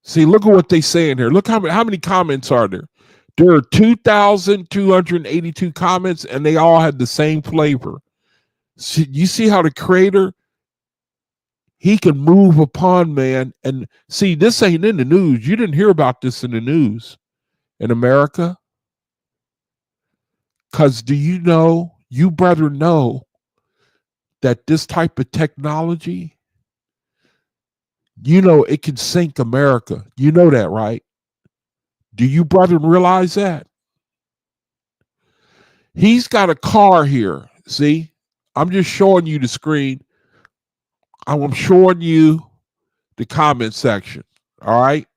See, look at what they say in here. Look how many comments are there. There are 2,282 comments, and they all had the same flavor. See, you see how the creator, he can move upon man. And see, this ain't in the news. You didn't hear about this in the news in America. Because do you know, you brethren know that this type of technology, you know, it can sink America. You know that, right? Do you brethren realize that? He's got a car here. See, I'm just showing you the screen. I'm showing you the comment section. All right.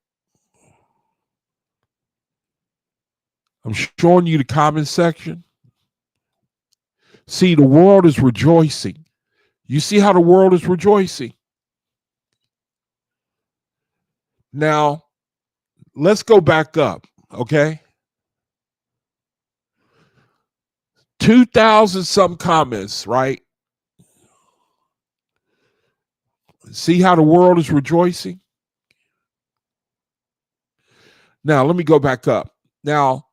I'm showing you the comment section. See, the world is rejoicing. You see how the world is rejoicing? Now, let's go back up, okay? 2,000 some comments, right? See how the world is rejoicing? Now, let me go back up. Now,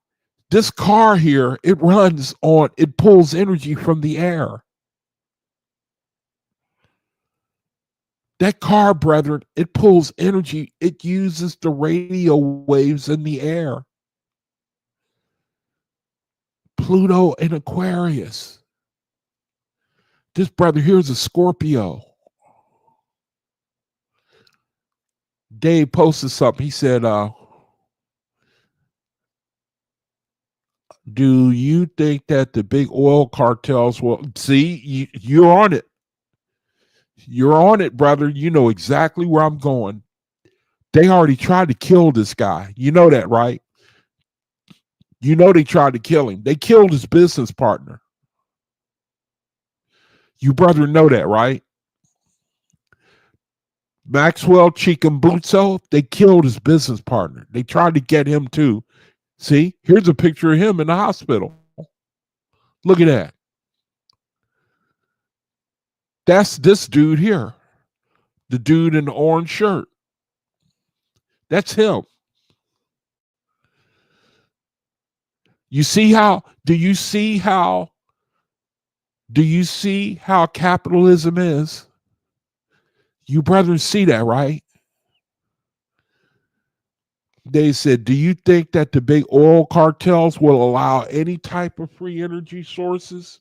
this car here, it pulls energy from the air. That car, brethren, it pulls energy. It uses the radio waves in the air. Pluto and Aquarius. This brother here's a Scorpio. Dave posted something. He said, do you think that the big oil cartels will see? You're on it. You're on it, brother. You know exactly where I'm going. They already tried to kill this guy. You know that, right? You know they tried to kill him. They killed his business partner. You brother know that, right? Maxwell Chikumbutso, they killed his business partner. They tried to get him too. See, here's a picture of him in the hospital. Look at that. That's this dude here. The dude in the orange shirt. That's him. Do you see how capitalism is? You brethren see that, right? They said, do you think that the big oil cartels will allow any type of free energy sources?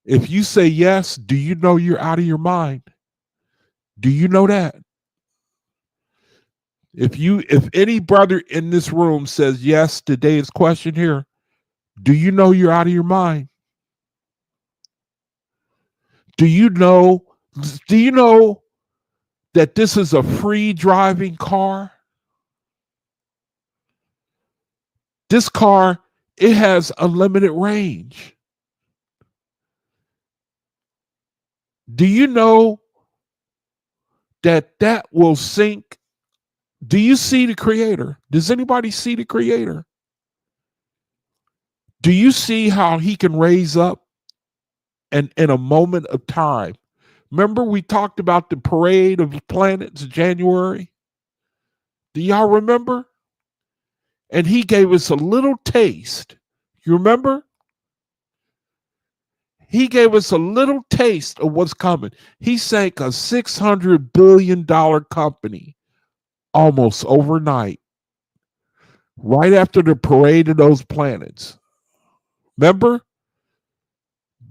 If you say yes, do you know you're out of your mind? Do you know that? If any brother in this room says yes to today's question here, do you know you're out of your mind? Do you know that this is a free driving car? This car, it has unlimited range. Do you know that will sink? Do you see the creator? Does anybody see the creator? Do you see how he can raise up and in a moment of time? Remember we talked about the parade of planets January? Do y'all remember? And he gave us a little taste. You remember? He gave us a little taste of what's coming. He sank a $600 billion company almost overnight, right after the parade of those planets. Remember?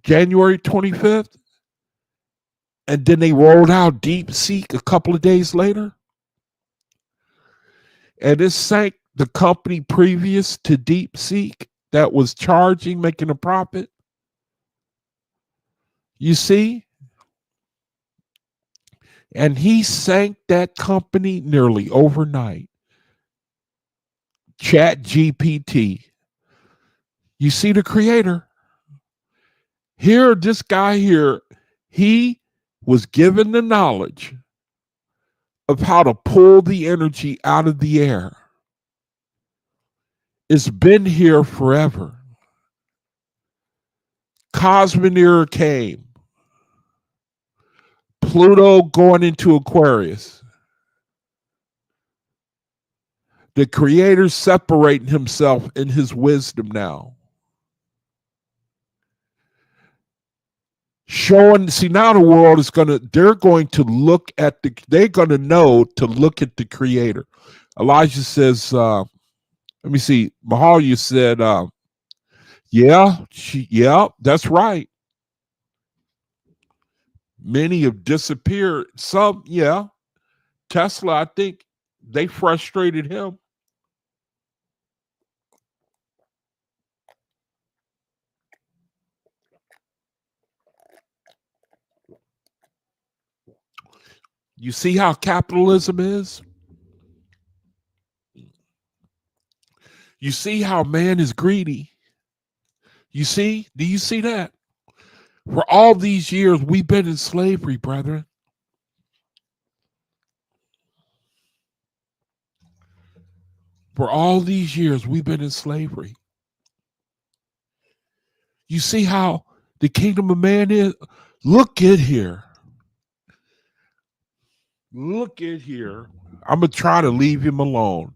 January 25th? And then they rolled out DeepSeek a couple of days later. And it sank the company previous to DeepSeek that was making a profit. You see? And he sank that company nearly overnight. ChatGPT. You see the creator? Here, this guy here, he was given the knowledge of how to pull the energy out of the air. It's been here forever. Cosmic era came. Pluto going into Aquarius. The Creator's separating himself in his wisdom now. Showing, see, now the world is they're going to look at they're going to know to look at the Creator. Elijah says, let me see, Mahalia said, yeah, that's right. Many have disappeared. Some, yeah. Tesla, I think they frustrated him. You see how capitalism is? You see how man is greedy? You see? Do you see that? For all these years, we've been in slavery, brethren. For all these years, we've been in slavery. You see how the kingdom of man is? Look at here. Look at here. I'm going to try to leave him alone.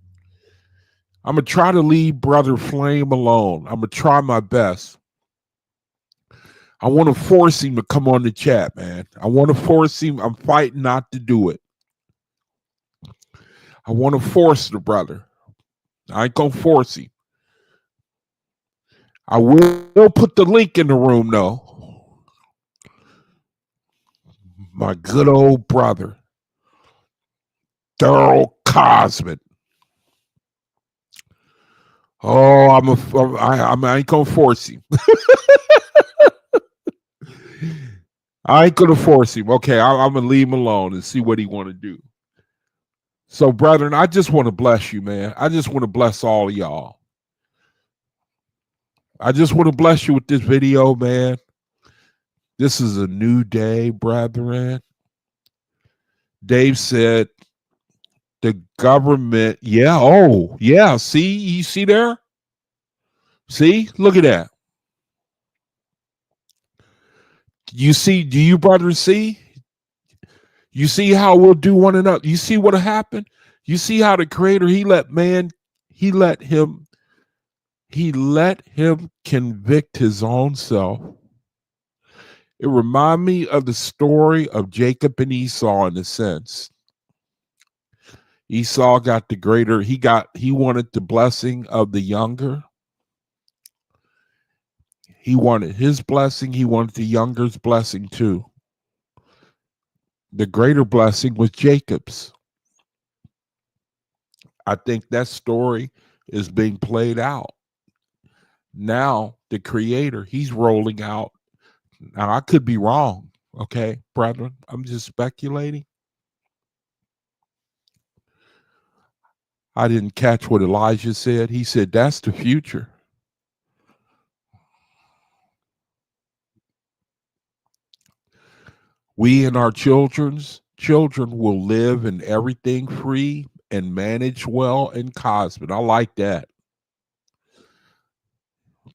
I'm going to try to leave Brother Flame alone. I'm going to try my best. I want to force him to come on the chat, man. I want to force him. I'm fighting not to do it. I want to force the brother. I ain't going to force him. I will put the link in the room, though. My good old brother, Daryl Cosman. Oh, I ain't gonna force him. I ain't gonna force him. Okay, I'm gonna leave him alone and see what he want to do. So, brethren, I just want to bless you, man. I just want to bless all of y'all. I just want to bless you with this video, man. This is a new day, brethren. Dave said the government, yeah, oh, yeah. See, you see there? See, look at that. You see, do you brothers see? You see how we'll do one another. You see what'll happen? You see how the Creator, he let him convict his own self. It reminds me of the story of Jacob and Esau in a sense. Esau got the greater, he wanted the blessing of the younger. He wanted his blessing, he wanted the younger's blessing too. The greater blessing was Jacob's. I think that story is being played out. Now, the Creator, he's rolling out. Now, I could be wrong, okay, brethren? I'm just speculating. I didn't catch what Elijah said. He said, that's the future. We and our children will live in everything free and manage well in Cosmic. I like that.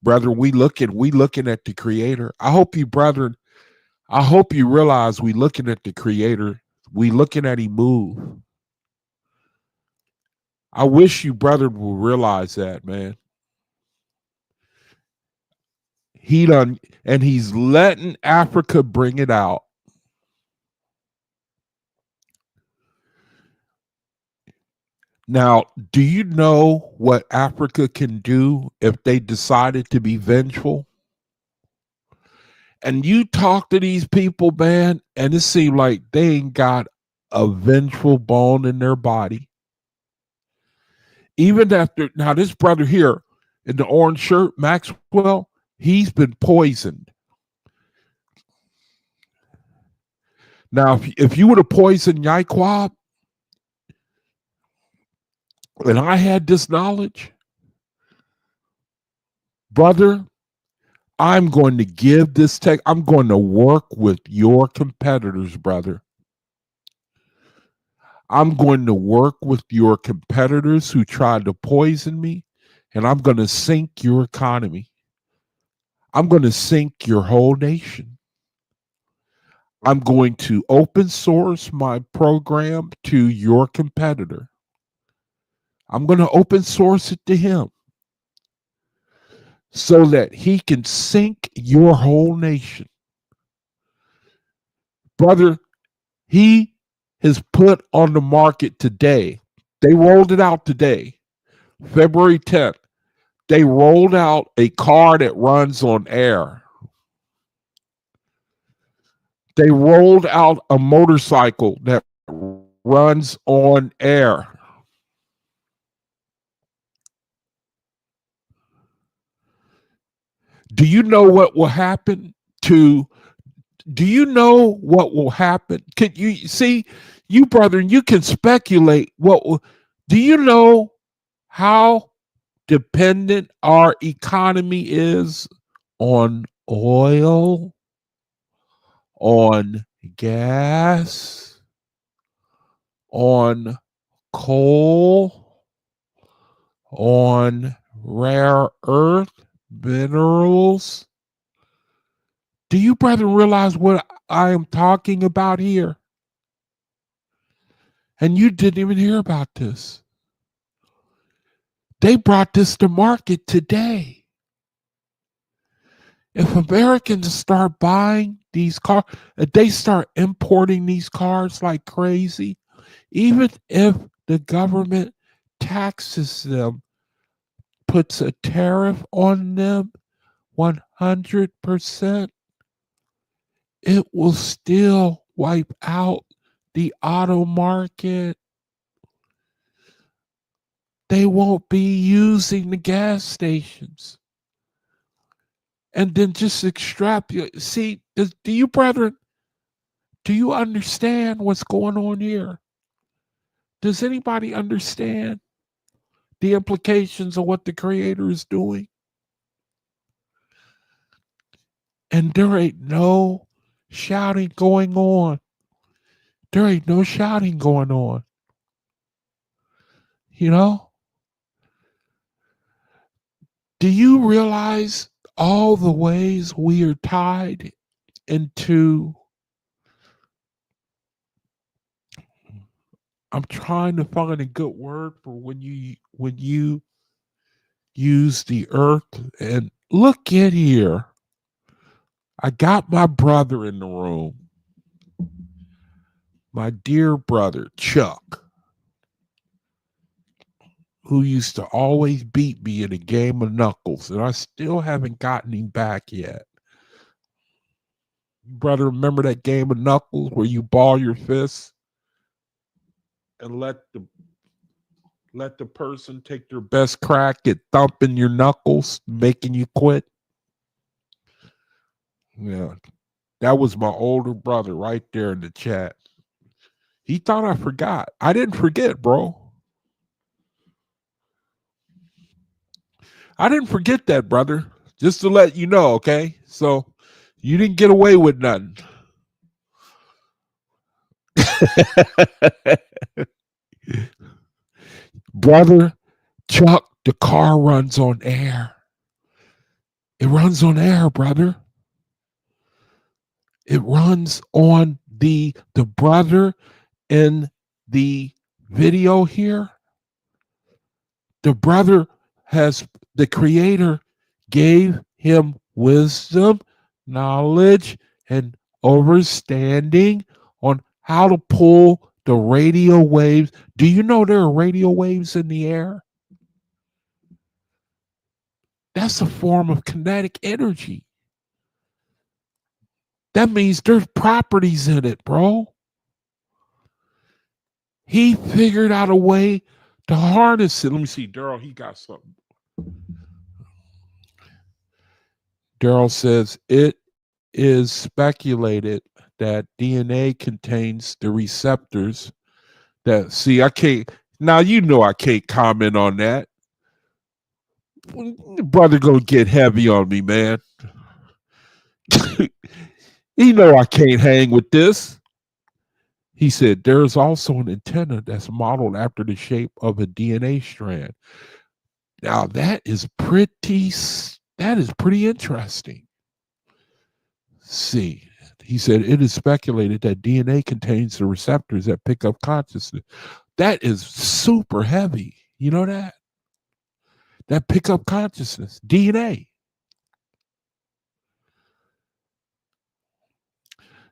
Brethren, we looking at the Creator. I hope you, brethren, I hope you realize we looking at the Creator. We looking at him move. I wish you, brethren, will realize that, man. He's letting Africa bring it out. Now, do you know what Africa can do if they decided to be vengeful? And you talk to these people, man, and it seems like they ain't got a vengeful bone in their body. Even after, now this brother here in the orange shirt, Maxwell, he's been poisoned. Now, if you would have poisoned Yaikwab, and I had this knowledge, brother, I'm going to give this tech. I'm going to work with your competitors, brother. I'm going to work with your competitors who tried to poison me, and I'm going to sink your economy. I'm going to sink your whole nation. I'm going to open source my program to your competitor. I'm going to open source it to him so that he can sync your whole nation. Brother, he is put on the market today. They rolled it out today, February 10th. They rolled out a car that runs on air. They rolled out a motorcycle that runs on air. Do you know what will happen to do you know what will happen? Can you see, you brethren, you can speculate what will, do you know how dependent our economy is on oil, on gas, on coal, on rare earth minerals? Do you brethren realize what I am talking about here? And you didn't even hear about this. They brought this to market today. If Americans start buying these cars, if they start importing these cars like crazy, even if the government taxes them, puts a tariff on them 100%, it will still wipe out the auto market. They won't be using the gas stations. And then just extrapolate. See, do you, brethren, do you understand what's going on here? Does anybody understand the implications of what the Creator is doing? And there ain't no shouting going on. There ain't no shouting going on. You know? Do you realize all the ways we are tied into, I'm trying to find a good word for when you use the earth. And look at here, I got my brother in the room, my dear brother Chuck, who used to always beat me in a game of knuckles, and I still haven't gotten him back yet. Brother, remember that game of knuckles where you ball your fists and let the person take their best crack at thumping your knuckles, making you quit? Yeah, that was my older brother right there in the chat. He thought I forgot. I didn't forget, bro. I didn't forget that, brother. Just to let you know, okay? So you didn't get away with nothing. Brother Chuck, the car runs on air. It runs on air, brother. It runs on the brother in the video here. The brother has, the Creator gave him wisdom, knowledge, and understanding on how to pull the radio waves. Do you know there are radio waves in the air? That's a form of kinetic energy. That means there's properties in it, bro. He figured out a way to harness it. Let me see, Daryl, he got something. Daryl says it is speculated that DNA contains the receptors that, see, I can't, now you know I can't comment on that. Brother gonna get heavy on me, man. You know I can't hang with this. He said there's also an antenna that's modeled after the shape of a DNA strand. Now that is pretty interesting. See, he said it is speculated that DNA contains the receptors that pick up consciousness. That is super heavy. You know that? That pick up consciousness, DNA.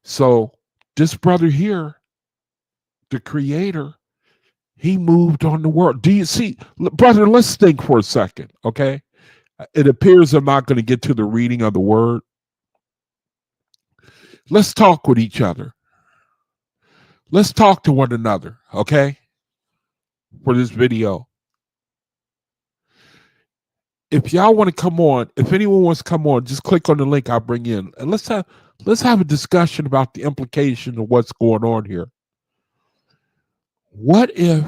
So this brother here, the creator, he moved on the world. Do you see, brother? Let's think for a second, okay? It appears I'm not going to get to the reading of the word. Let's talk with each other. Let's talk to one another, okay? For this video. If y'all want to come on, if anyone wants to come on, just click on the link I'll bring in. And let's have a discussion about the implications of what's going on here. What if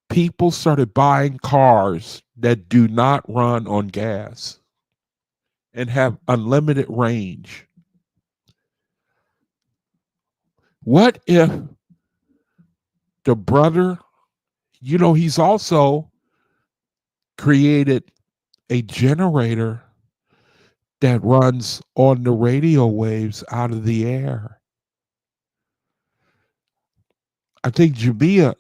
people started buying cars that do not run on gas and have unlimited range? What if the brother, he's also created a generator that runs on the radio waves out of the air? I think Jamia,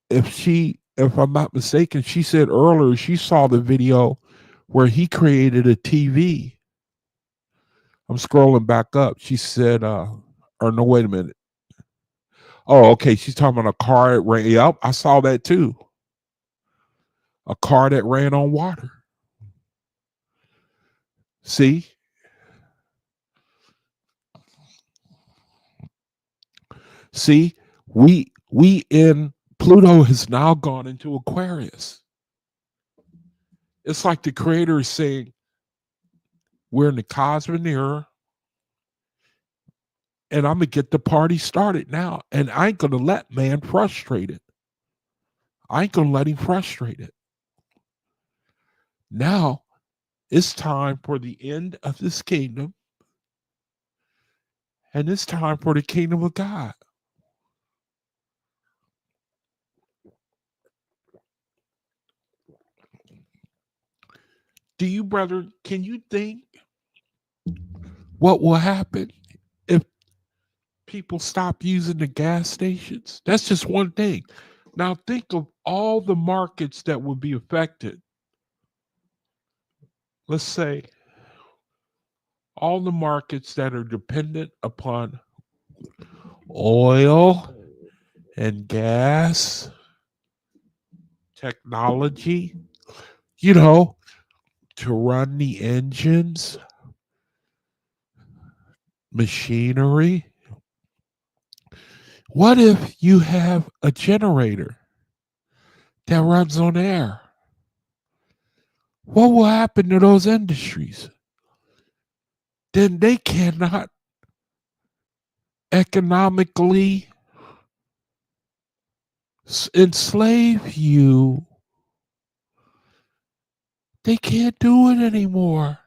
if I'm not mistaken, she said earlier she saw the video where he created a TV. I'm scrolling back up. She said, or no, wait a minute. Oh, okay. She's talking about a car that ran. Yep, I saw that too. A car that ran on water. See? See, we in Pluto has now gone into Aquarius. It's like the creator is saying, we're in the cosmic era, and I'm gonna get the party started now. And I ain't gonna let man frustrate it. I ain't gonna let him frustrate it. Now it's time for the end of this kingdom, and it's time for the kingdom of God. Do you, brother, can you think what will happen if people stop using the gas stations? That's just one thing. Now think of all the markets that would be affected. Let's say all the markets that are dependent upon oil and gas, technology, to run the engines, machinery. What if you have a generator that runs on air? What will happen to those industries? Then they cannot economically enslave you. They can't do it anymore.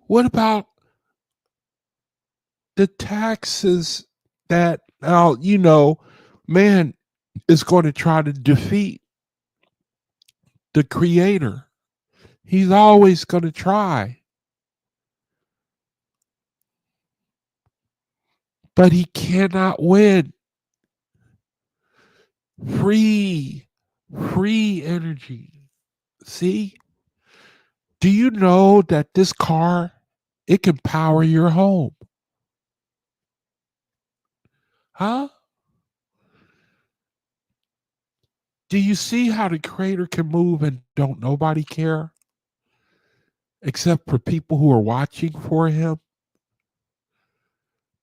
What about the taxes that now, man is going to try to defeat the creator? He's always going to try. But he cannot win. Free energy. See? Do you know that this car, it can power your home? Huh? Do you see how the creator can move and don't nobody care? Except for people who are watching for him?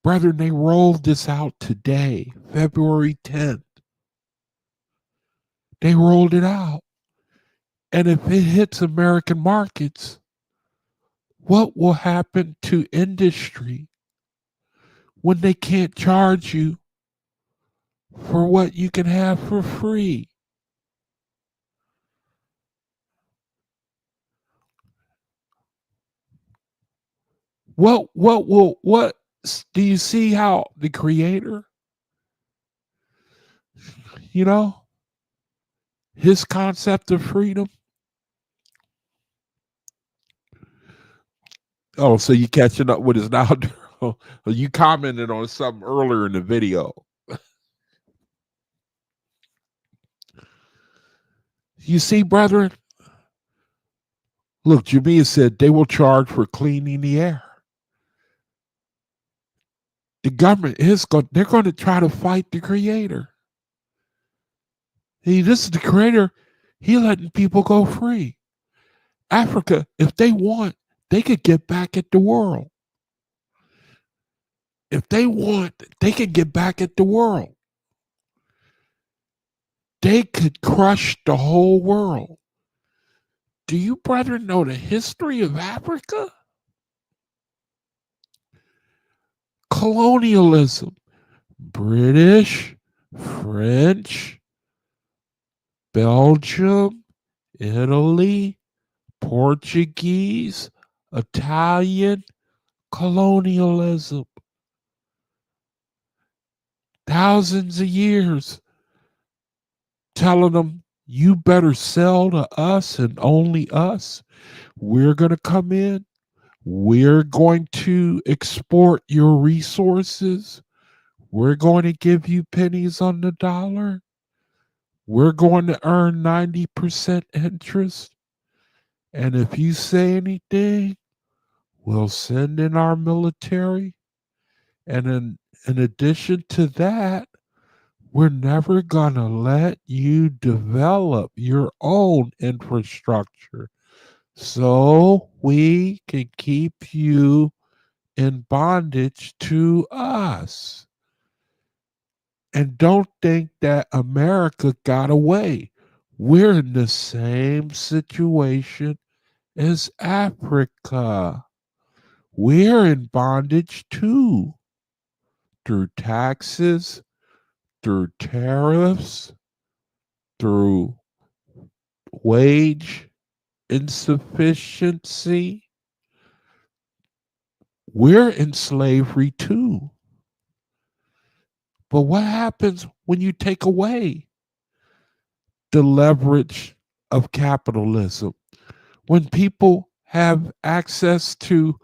Brethren, they rolled this out today, February 10th. They rolled it out. And if it hits American markets, what will happen to industry when they can't charge you for what you can have for free? What do you see how the creator, his concept of freedom? Oh, so you catching up with us now? You commented on something earlier in the video. You see, brethren, look, Jamia said they will charge for cleaning the air. The government they're going to try to fight the creator. This is the creator. He letting people go free. Africa, if they want, they could get back at the world. If they want, they could get back at the world. They could crush the whole world. Do you, brethren, know the history of Africa? Colonialism. British, French, Belgium, Italy, Portuguese, Italian, colonialism. Thousands of years telling them, you better sell to us and only us. We're going to come in. We're going to export your resources. We're going to give you pennies on the dollar. We're going to earn 90% interest. And if you say anything, we'll send in our military. And in addition to that, we're never going to let you develop your own infrastructure so we can keep you in bondage to us. And don't think that America got away. We're in the same situation as Africa. We're in bondage too, through taxes, through tariffs, through wage insufficiency. We're in slavery too. But what happens when you take away the leverage of capitalism? When people have access to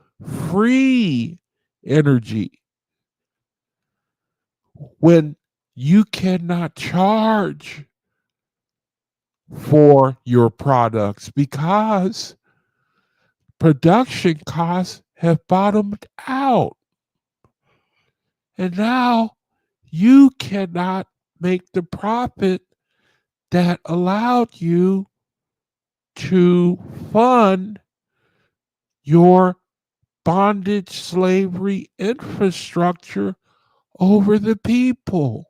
free energy, when you cannot charge for your products because production costs have bottomed out. And now you cannot make the profit that allowed you to fund your bondage slavery infrastructure over the people.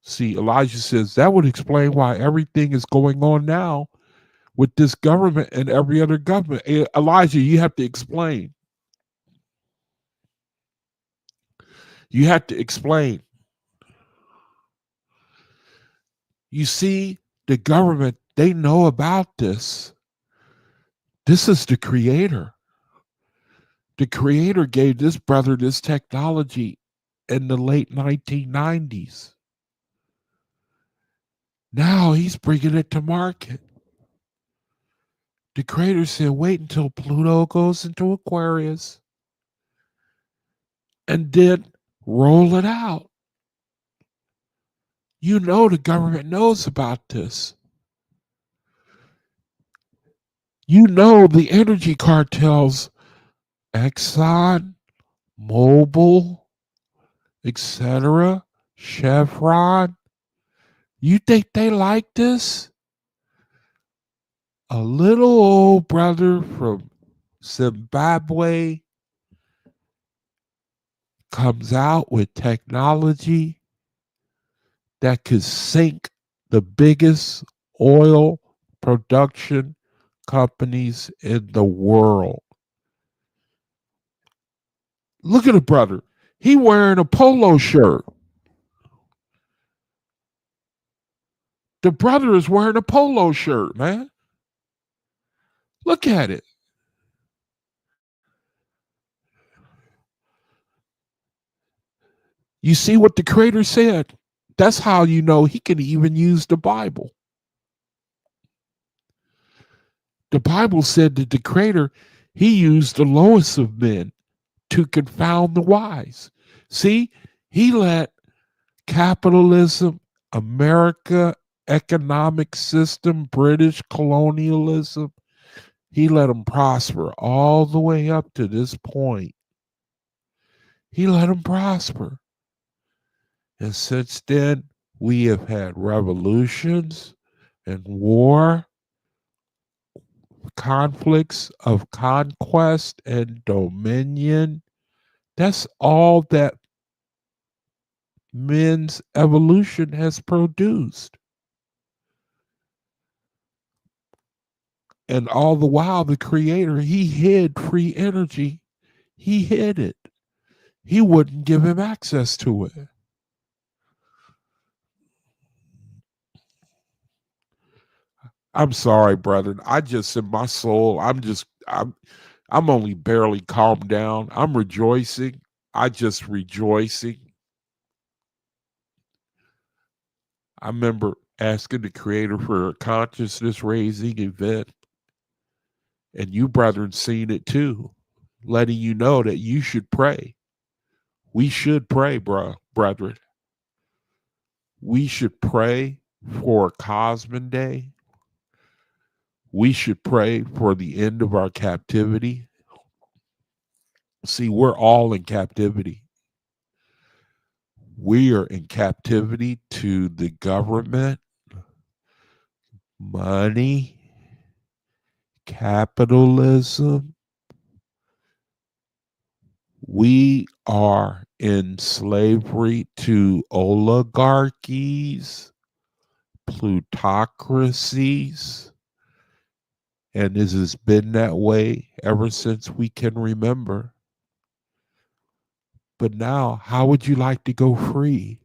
See, Elijah says that would explain why everything is going on now with this government and every other government. Elijah, you have to explain. You have to explain. You see, the government, they know about this. This is the creator. The creator gave this brother this technology in the late 1990s. Now he's bringing it to market. The creator said, wait until Pluto goes into Aquarius and then roll it out. You know the government knows about this. You know the energy cartels, Exxon, Mobil, etc., Chevron. You think they like this? A little old brother from Zimbabwe comes out with technology that could sink the biggest oil production companies in the world. Look at the brother. He wearing a polo shirt. The brother is wearing a polo shirt, man. Look at it. You see what the creator said? That's how you know he can even use the Bible. The Bible said that the creator, he used the lowest of men to confound the wise. See, he let capitalism America economic system, British colonialism, he let them prosper all the way up to this point. He let them prosper. And since then, we have had revolutions and war, conflicts of conquest and dominion. That's all that men's evolution has produced. And all the while, the creator, he hid free energy. He hid it. He wouldn't give him access to it. I'm sorry, brethren. I just, in my soul, I'm only barely calmed down. I'm rejoicing. I just rejoicing. I remember asking the creator for a consciousness raising event, and you brethren seen it too, letting you know that you should pray. We should pray, brethren. We should pray for Cosmin Day. We should pray for the end of our captivity. See, we're all in captivity. We are in captivity to the government, money, capitalism. We are in slavery to oligarchies, plutocracies, and this has been that way ever since we can remember. But now, how would you like to go free?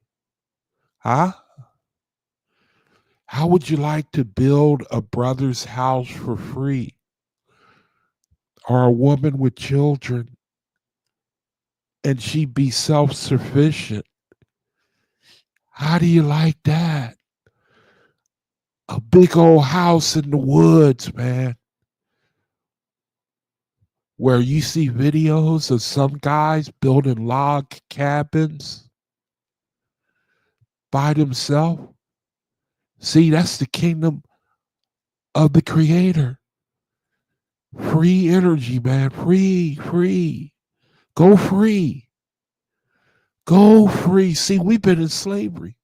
Huh? How would you like to build a brother's house for free? Or a woman with children, and she be self-sufficient? How do you like that? A big old house in the woods, man, where you see videos of some guys building log cabins by themselves. See, that's the kingdom of the creator. Free energy, man. Free. Go free. Go free. See, we've been in slavery.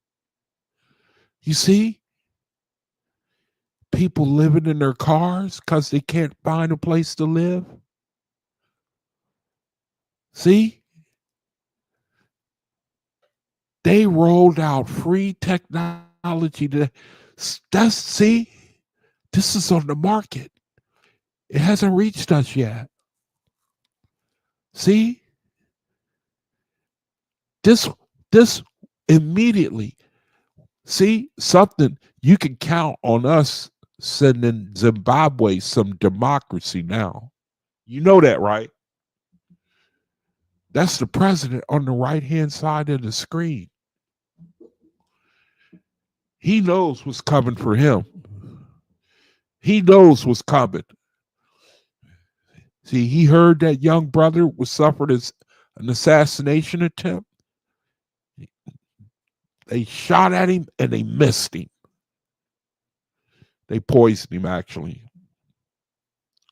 You see? People living in their cars because they can't find a place to live. See? They rolled out free technology see? This is on the market. It hasn't reached us yet. See? This immediately. See, something you can count on us sending Zimbabwe some democracy now. You know that, right? That's the president on the right-hand side of the screen. He knows what's coming for him. He knows what's coming. See, he heard that young brother was suffered an assassination attempt. They shot at him and they missed him. They poisoned him, actually.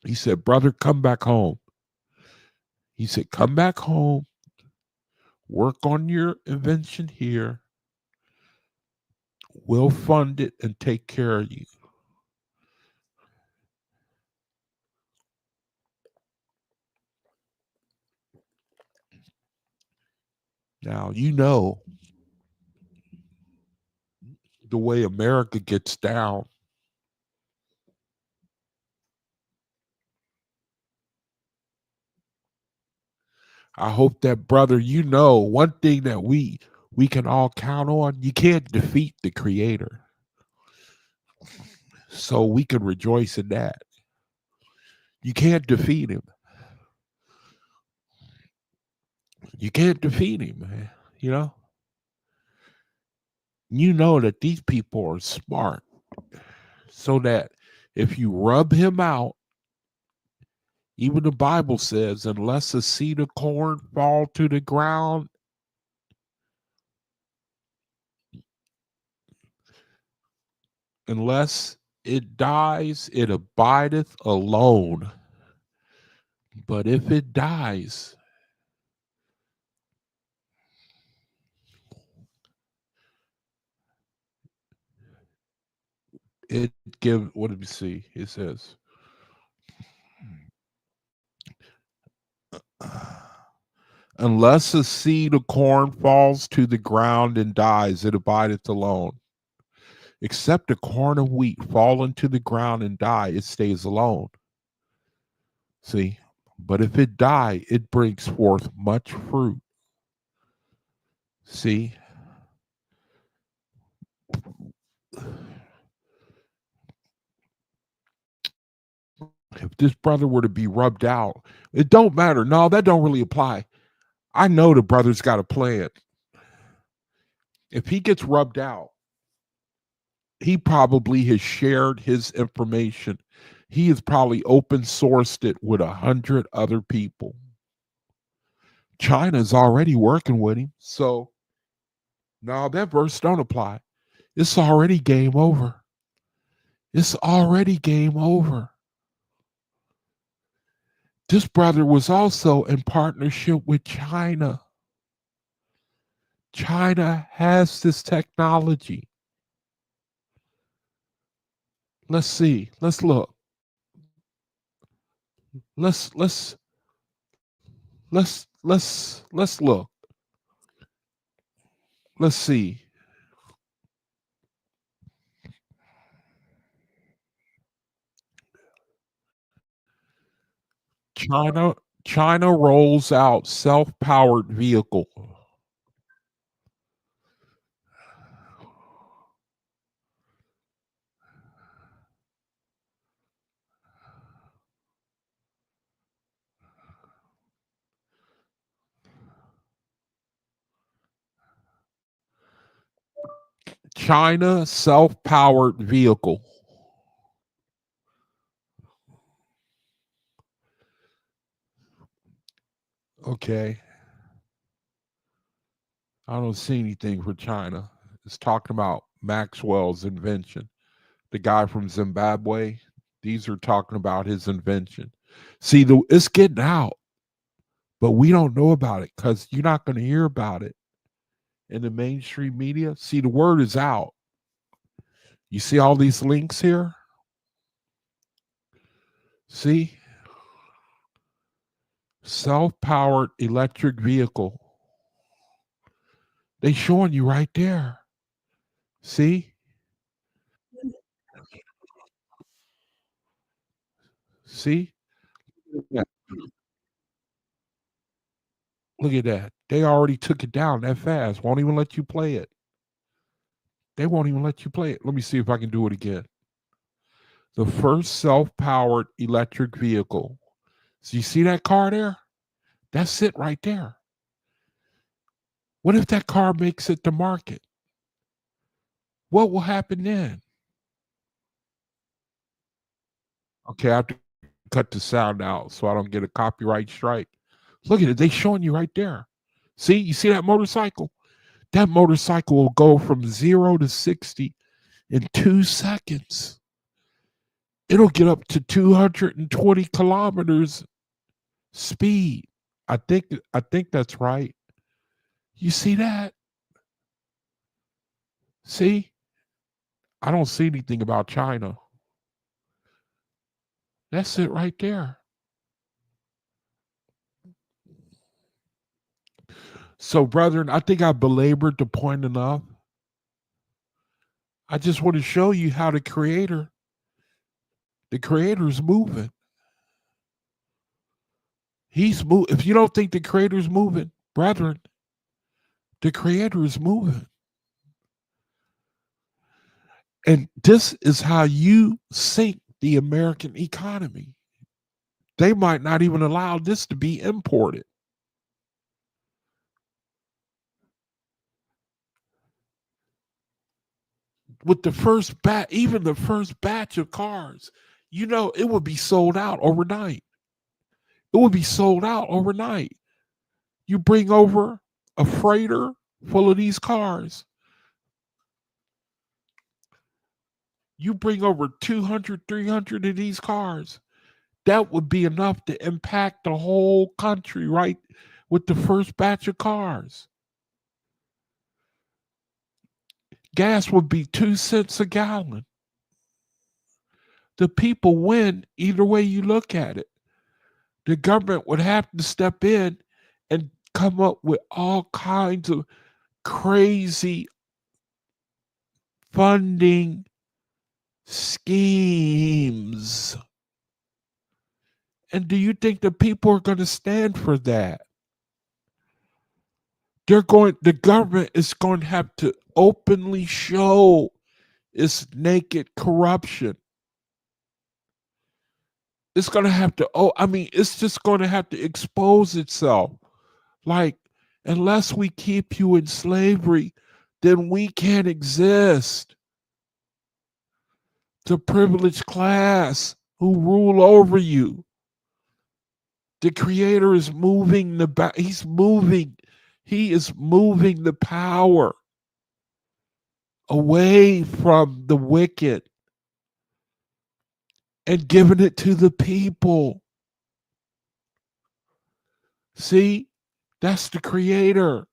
He said, brother, come back home. He said, come back home. Work on your invention here. We'll fund it and take care of you. Now, you know the way America gets down. I hope that, brother, you know one thing that we can all count on. You can't defeat the creator. So we can rejoice in that. You can't defeat him. You can't defeat him, man. You know? You know that these people are smart. So that if you rub him out, even the Bible says, unless a seed of corn fall to the ground, unless it dies, it abideth alone. But if it dies, it gives, what did we see? It says, unless a seed of corn falls to the ground and dies, it abideth alone. Except a corn of wheat fall into the ground and die, it stays alone. See? But if it die, it brings forth much fruit. See? If this brother were to be rubbed out, it don't matter. No, that don't really apply. I know the brother's got a plan. If he gets rubbed out, he probably has shared his information. He has probably open sourced it with 100 other people. China's already working with him. So no, that verse don't apply. It's already game over. It's already game over. This brother was also in partnership with China. China has this technology. Let's see. Let's look. Let's look. Let's see. China rolls out self-powered vehicle. China self-powered vehicle. Okay. I don't see anything for China. It's talking about Maxwell's invention. The guy from Zimbabwe, these are talking about his invention. See, it's getting out, but we don't know about it because you're not going to hear about it in the mainstream media. See, the word is out. You see all these links here? See? Self-powered electric vehicle. They showing you right there. See? See? Yeah. Look at that. They already took it down that fast. Won't even let you play it. They won't even let you play it. Let me see if I can do it again. The first self-powered electric vehicle. So you see that car there? That's it right there. What if that car makes it to market? What will happen then? Okay, I have to cut the sound out so I don't get a copyright strike. Look at it. They showing you right there. See, you see that motorcycle? That motorcycle will go from 0 to 60 in 2 seconds. It'll get up to 220 kilometers speed. I think that's right. You see that? See? I don't see anything about China. That's it right there. So, brethren, I think I belabored the point enough. I just want to show you how the creator is moving. He's moving. If you don't think the creator's moving, brethren, the creator is moving. And this is how you sink the American economy. They might not even allow this to be imported. With the first batch, even the first batch of cars, you know, it would be sold out overnight. It would be sold out overnight. You bring over a freighter full of these cars. You bring over 200, 300 of these cars, that would be enough to impact the whole country, right? With the first batch of cars. Gas would be 2 cents a gallon. The people win either way you look at it. The government would have to step in and come up with all kinds of crazy funding schemes. And do you think the people are going to stand for that? The government is going to have to openly show its naked corruption. It's going to have to, it's just going to have to expose itself. Like, unless we keep you in slavery, then we can't exist. The privileged class who rule over you. The Creator is moving he is moving the power away from the wicked and giving it to the people. See, that's the Creator.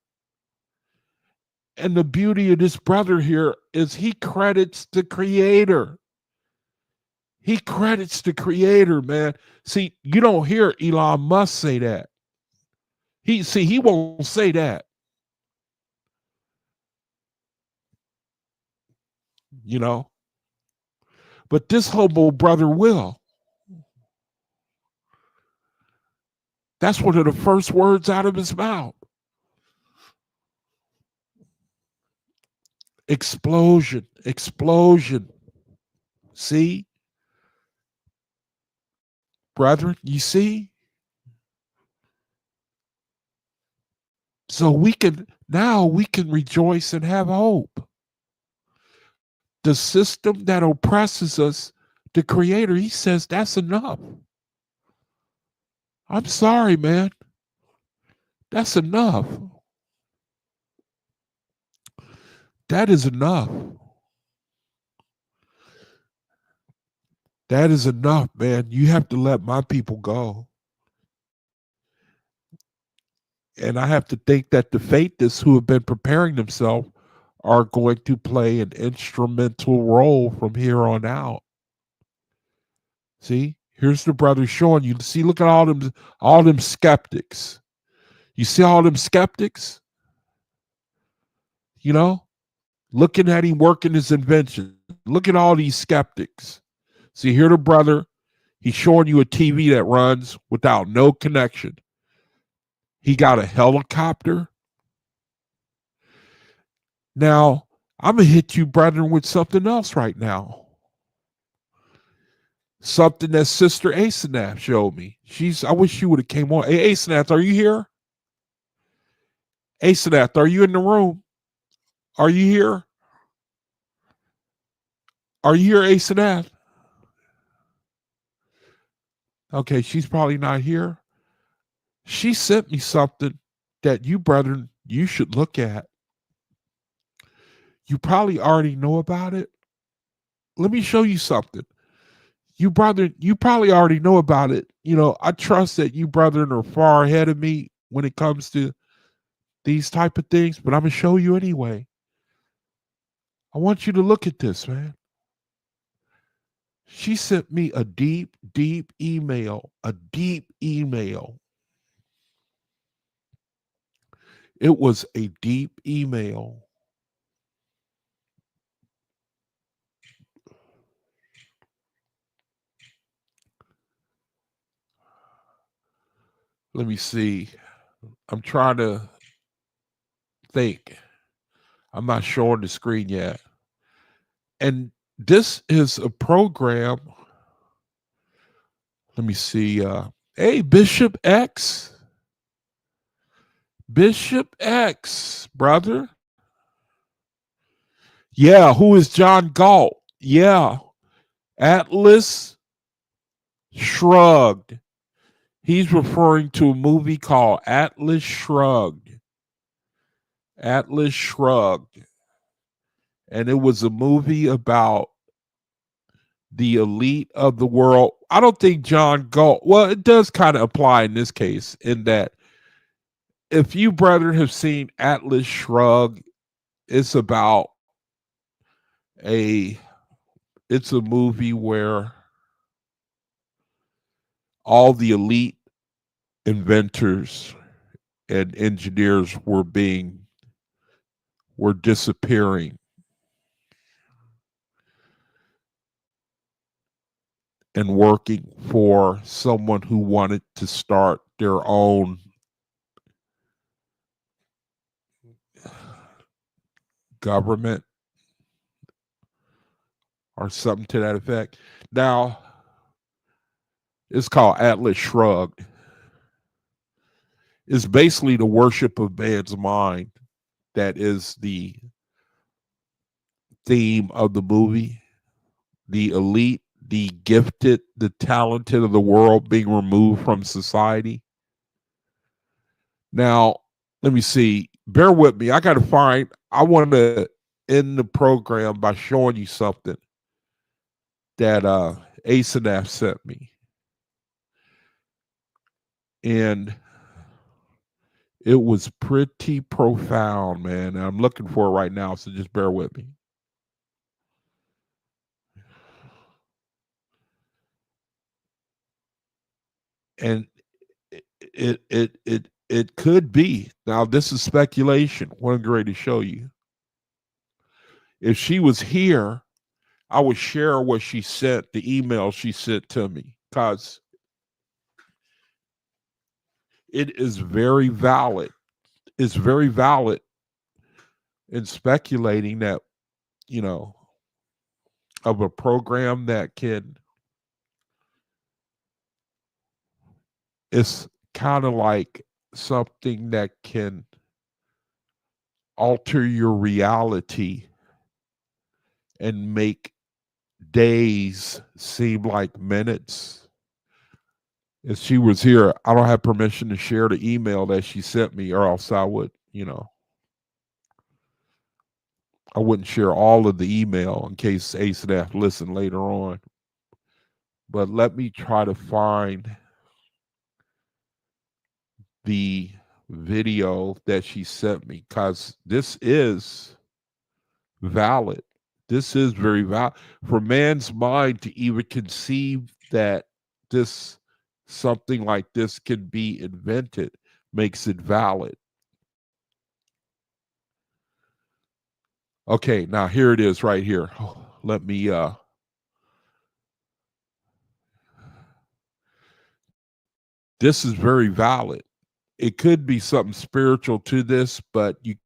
And the beauty of this brother here is he credits the Creator. He credits the Creator, man. See, you don't hear Elon Musk say that. He won't say that. You know? But this hobo brother will. That's one of the first words out of his mouth. Explosion, explosion. See? Brethren, you see? So we can rejoice and have hope. The system that oppresses us, the Creator, he says that's enough. I'm sorry, man. That's enough. That is enough. That is enough, man. You have to let my people go. And I have to think that the Faithists who have been preparing themselves are going to play an instrumental role from here on out. See, here's the brother showing you. See, look at all them skeptics. You see all them skeptics? You know, looking at him working his invention. Look at all these skeptics. See, here the brother, he's showing you a TV that runs without no connection. He got a helicopter. Now, I'm going to hit you, brethren, with something else right now. Something that Sister Asenath showed me. I wish she would have came on. Hey, Asenath, are you here? Asenath, are you in the room? Are you here? Are you here, Asenath? Okay, she's probably not here. She sent me something that you, brethren, you should look at. You probably already know about it. Let me show you something. You probably already know about it. You know, I trust that you, brethren, are far ahead of me when it comes to these type of things, but I'm going to show you anyway. I want you to look at this, man. She sent me a deep, deep email, It was a deep email. Let me see. I'm trying to think. I'm not showing the screen yet. And this is a program. Let me see. Hey, Bishop X. Bishop X, brother. Yeah, who is John Galt? Yeah. Atlas Shrugged. He's referring to a movie called Atlas Shrugged. Atlas Shrugged. And it was a movie about the elite of the world. I don't think John Galt, well, it does kind of apply in this case, in that if you, brethren, have seen Atlas Shrugged, it's about a it's a movie where all the elite inventors and engineers were disappearing and working for someone who wanted to start their own government or something to that effect. Now, it's called Atlas Shrugged. It's basically the worship of man's mind that is the theme of the movie. The elite, the gifted, the talented of the world being removed from society. Now, let me see. Bear with me. I want to end the program by showing you something that Asenaf sent me. And it was pretty profound, man. I'm looking for it right now, so just bear with me. And it could be. Now, this is speculation. What I'm going to show you. If she was here, I would share what she sent, the email she sent to me, because it is very valid. It's very valid in speculating that, of a program that it's kind of like something that can alter your reality and make days seem like minutes. If she was here, I don't have permission to share the email that she sent me, or else I would, I wouldn't share all of the email in case ASAP listen later on. But let me try to find the video that she sent me, because this is valid. This is very valid. For man's mind to even conceive that something like this can be invented makes it valid. Okay, now here it is right here. Let me this is very valid. It could be something spiritual to this, but you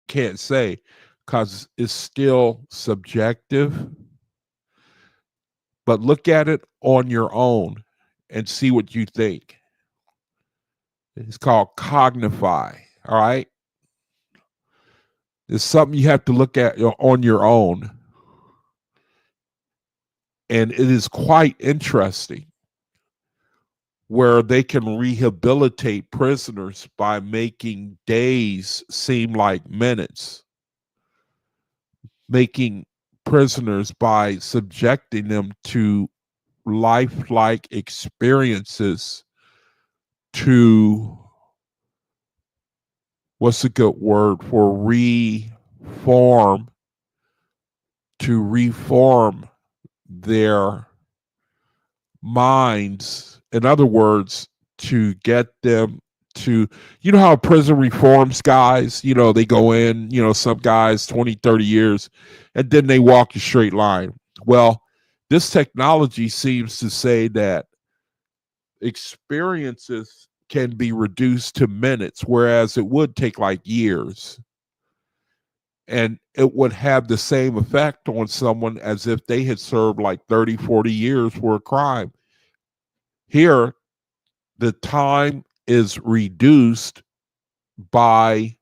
can't say, because it's still subjective. But look at it on your own and see what you think. It's called Cognify. All right. It's something you have to look at on your own. And it is quite interesting, where they can rehabilitate prisoners by making days seem like minutes, making prisoners by subjecting them to lifelike experiences, to, what's a good word for reform their minds. In other words, to get them to, how prison reforms guys, they go in, some guys 20, 30 years, and then they walk a straight line. Well, this technology seems to say that experiences can be reduced to minutes, whereas it would take like years. And it would have the same effect on someone as if they had served like 30, 40 years for a crime. Here, the time is reduced by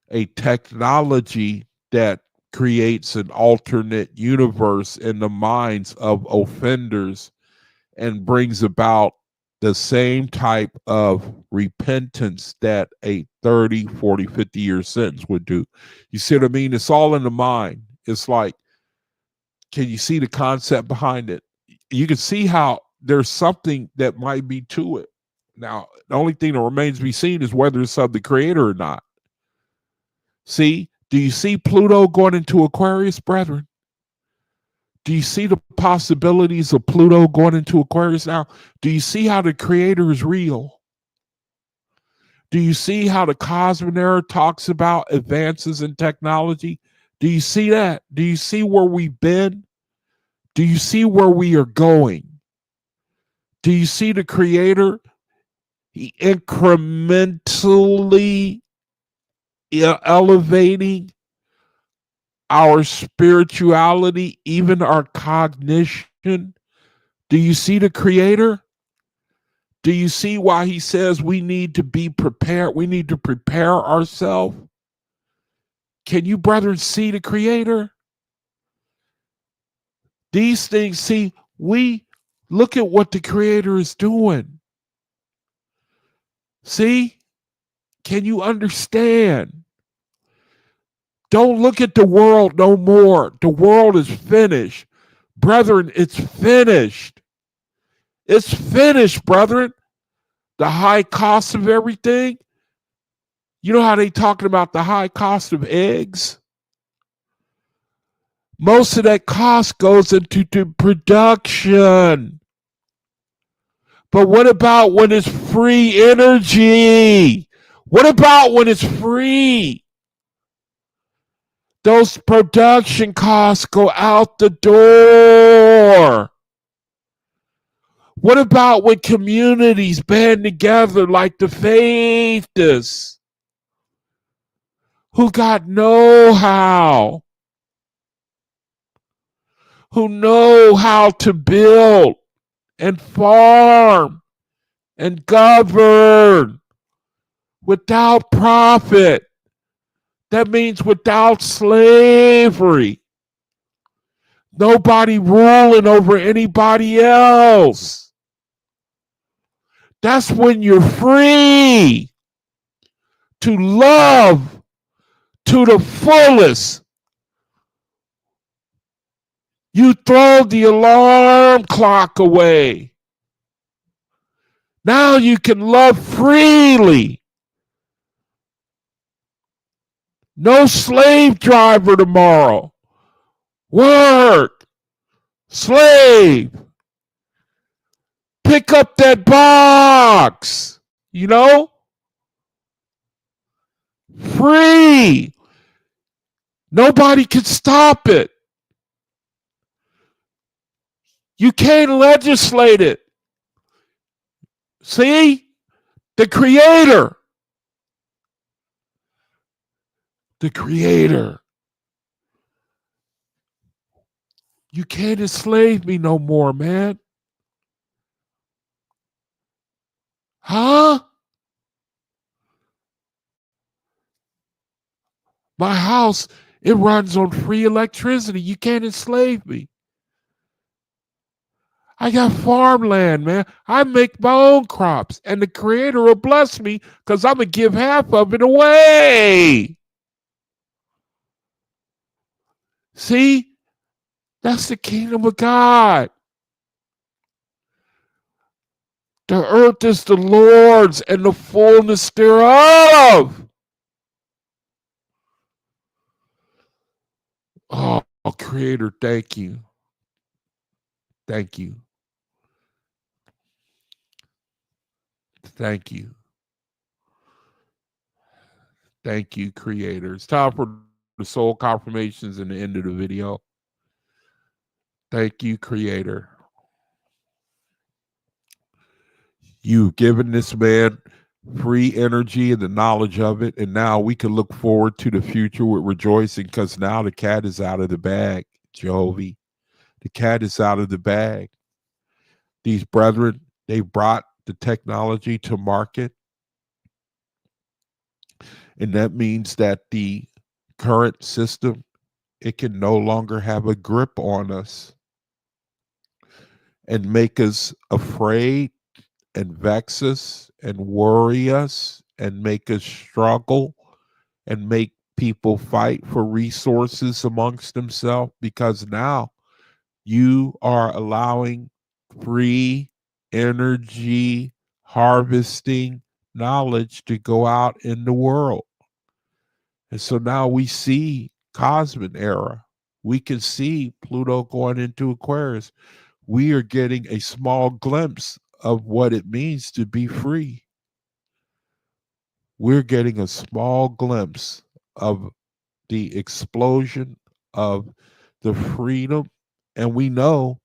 a technology that creates an alternate universe in the minds of offenders and brings about the same type of repentance that a 30, 40, 50 year sentence would do. You see what I mean? It's all in the mind. It's like Can you see the concept behind it? You can see how there's something that might be to it. Now, the only thing that remains to be seen is whether it's of the creator or not. See, do you see Pluto going into Aquarius, brethren? Do you see the possibilities of Pluto going into Aquarius now? Do you see how the creator is real? Do you see how the Cosmic Era talks about advances in technology? Do you see that? Do you see where we've been? Do you see where we are going? Do you see the creator incrementally elevating our spirituality, even our cognition? Do you see the creator? Do you see why he says we need to be prepared? We need to prepare ourselves. Can you, brethren, see the creator? These things, see, we look at what the creator is doing. See? Can you understand? Don't look at the world no more. The world is finished. Brethren, it's finished. It's finished, brethren. The high cost of everything. You know how they talking about the high cost of eggs? Most of that cost goes into the production. But what about when it's free energy? What about when it's free? Those production costs go out the door. What about when communities band together like the Faithists, who got know-how, who know how to build and farm and govern without profit? That means without slavery. Nobody ruling over anybody else. That's when you're free to love to the fullest. You throw the alarm clock away. Now you can love freely. No slave driver tomorrow. Work. Slave. Pick up that box. You know? Free. Nobody can stop it. You can't legislate it. See? The creator. The creator. You can't enslave me no more, man. Huh? My house, it runs on free electricity. You can't enslave me. I got farmland, man. I make my own crops, and the creator will bless me because I'm going to give half of it away. See? That's the kingdom of God. The earth is the Lord's and the fullness thereof. Oh, creator, thank you. Thank you. Thank you. Thank you, creator. It's time for the soul confirmations in the end of the video. Thank you, creator. You've given this man free energy and the knowledge of it, and now we can look forward to the future with rejoicing because now the cat is out of the bag, Jehovah. The cat is out of the bag. These brethren, they brought the technology to market, and that means that the current system, it can no longer have a grip on us and make us afraid and vex us and worry us and make us struggle and make people fight for resources amongst themselves, because now You are allowing free energy harvesting knowledge to go out in the world. And so now we see Cosmic era. We can see Pluto going into Aquarius. We are getting a small glimpse of what it means to be free. We're getting a small glimpse of the explosion of the freedom. And we know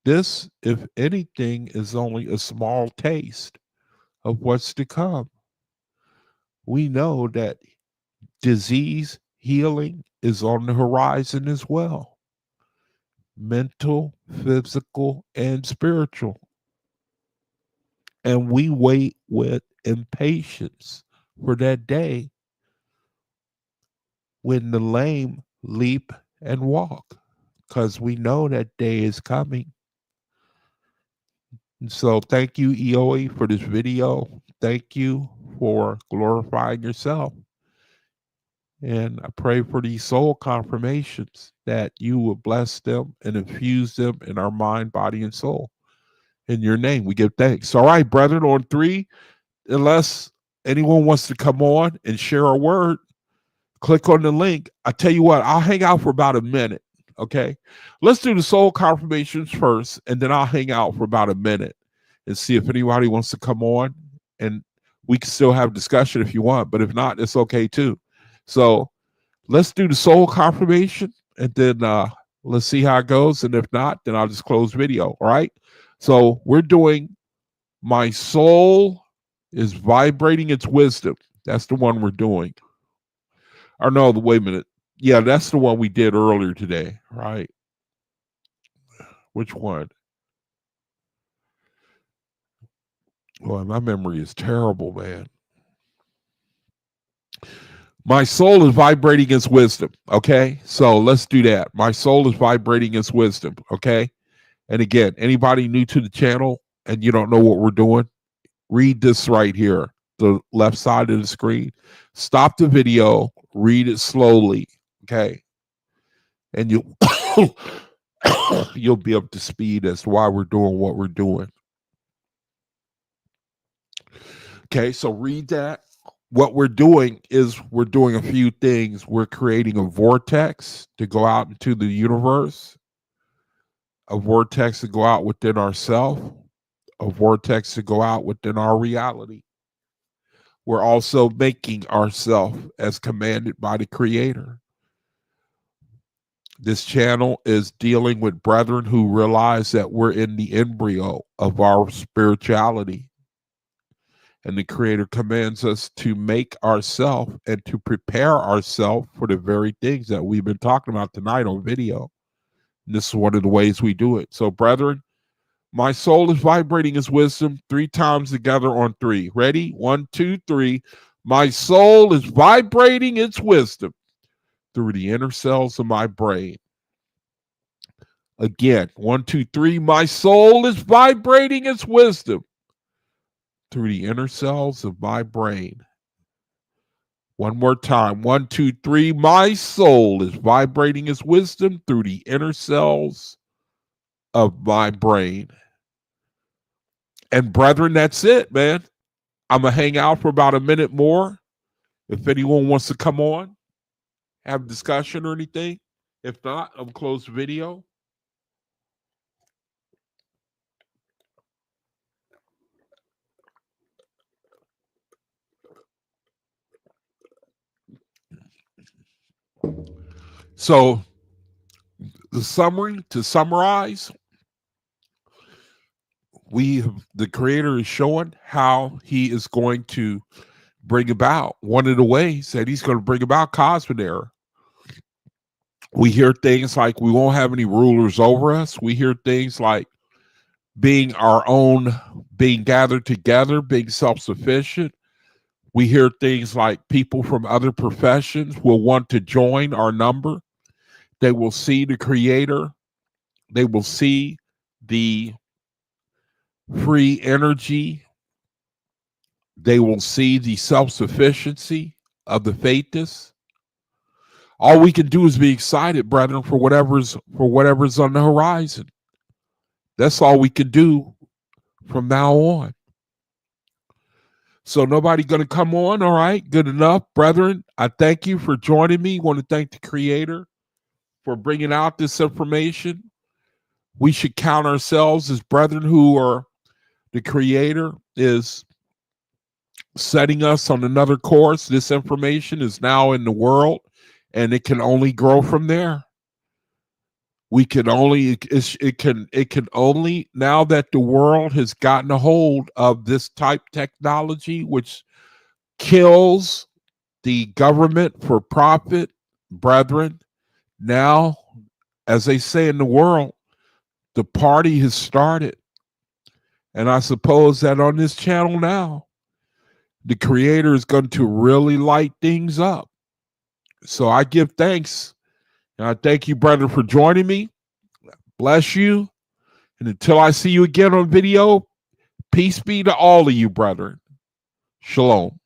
this, if anything, is only a small taste of what's to come. We know that disease healing is on the horizon as well, mental, physical, and spiritual. And we wait with impatience for that day when the lame leap and walk, because we know that day is coming. And so thank you, EOE, for this video. Thank you for glorifying yourself. And I pray for these soul confirmations that you will bless them and infuse them in our mind, body, and soul. In your name, we give thanks. All right, brethren, on three, unless anyone wants to come on and share a word, click on the link. I tell you what, I'll hang out for about a minute. Okay. Let's do the soul confirmations first, and then I'll hang out for about a minute and see if anybody wants to come on. And we can still have discussion if you want, but if not, it's okay too. So let's do the soul confirmation, and then let's see how it goes. And if not, then I'll just close video. All right. So we're doing my soul is vibrating its wisdom. That's the one we're doing. Or no, wait a minute. Yeah, that's the one we did earlier today, right? Which one? Boy, my memory is terrible, man. My soul is vibrating its wisdom. Okay, so let's do that. My soul is vibrating its wisdom. Okay, and again, anybody new to the channel and you don't know what we're doing, read this right here, the left side of the screen. Stop the video, read it slowly. Okay, and you'll be up to speed as to why we're doing what we're doing. Okay, so read that. What we're doing is we're doing a few things. We're creating a vortex to go out into the universe, a vortex to go out within ourselves, a vortex to go out within our reality. We're also making ourselves as commanded by the Creator. This channel is dealing with brethren who realize that we're in the embryo of our spirituality. And the Creator commands us to make ourselves and to prepare ourselves for the very things that we've been talking about tonight on video. And this is one of the ways we do it. So, brethren, my soul is vibrating its wisdom 3 times together on 3. Ready? 1, 2, 3. My soul is vibrating its wisdom through the inner cells of my brain. Again, 1, 2, 3. My soul is vibrating its wisdom through the inner cells of my brain. One more time. 1, 2, 3. My soul is vibrating its wisdom through the inner cells of my brain. And brethren, that's it, man. I'm going to hang out for about a minute more. If anyone wants to come on, have a discussion or anything. If not, I'm close the video. So the summary, to summarize, the Creator is showing how he is going to bring about, one of the ways that he's going to bring about cosmic era. We hear things like we won't have any rulers over us. We hear things like being our own, being gathered together, being self-sufficient. We hear things like people from other professions will want to join our number. They will see the Creator. They will see the free energy. They will see the self-sufficiency of the faithists. All we can do is be excited, brethren, for whatever's on the horizon. That's all we can do from now on. So nobody going to come on. All right. Good enough, brethren. I thank you for joining me. I want to thank the Creator for bringing out this information. We should count ourselves as brethren who are the Creator is setting us on another course. This information is now in the world, and it can only grow from there. We can only it can only, now that the world has gotten a hold of this type technology, which kills the government for profit, brethren. Now, as they say in the world, the party has started. And I suppose that on this channel now, the Creator is going to really light things up. So I give thanks. And I thank you, brethren, for joining me. Bless you. And until I see you again on video, peace be to all of you, brethren. Shalom.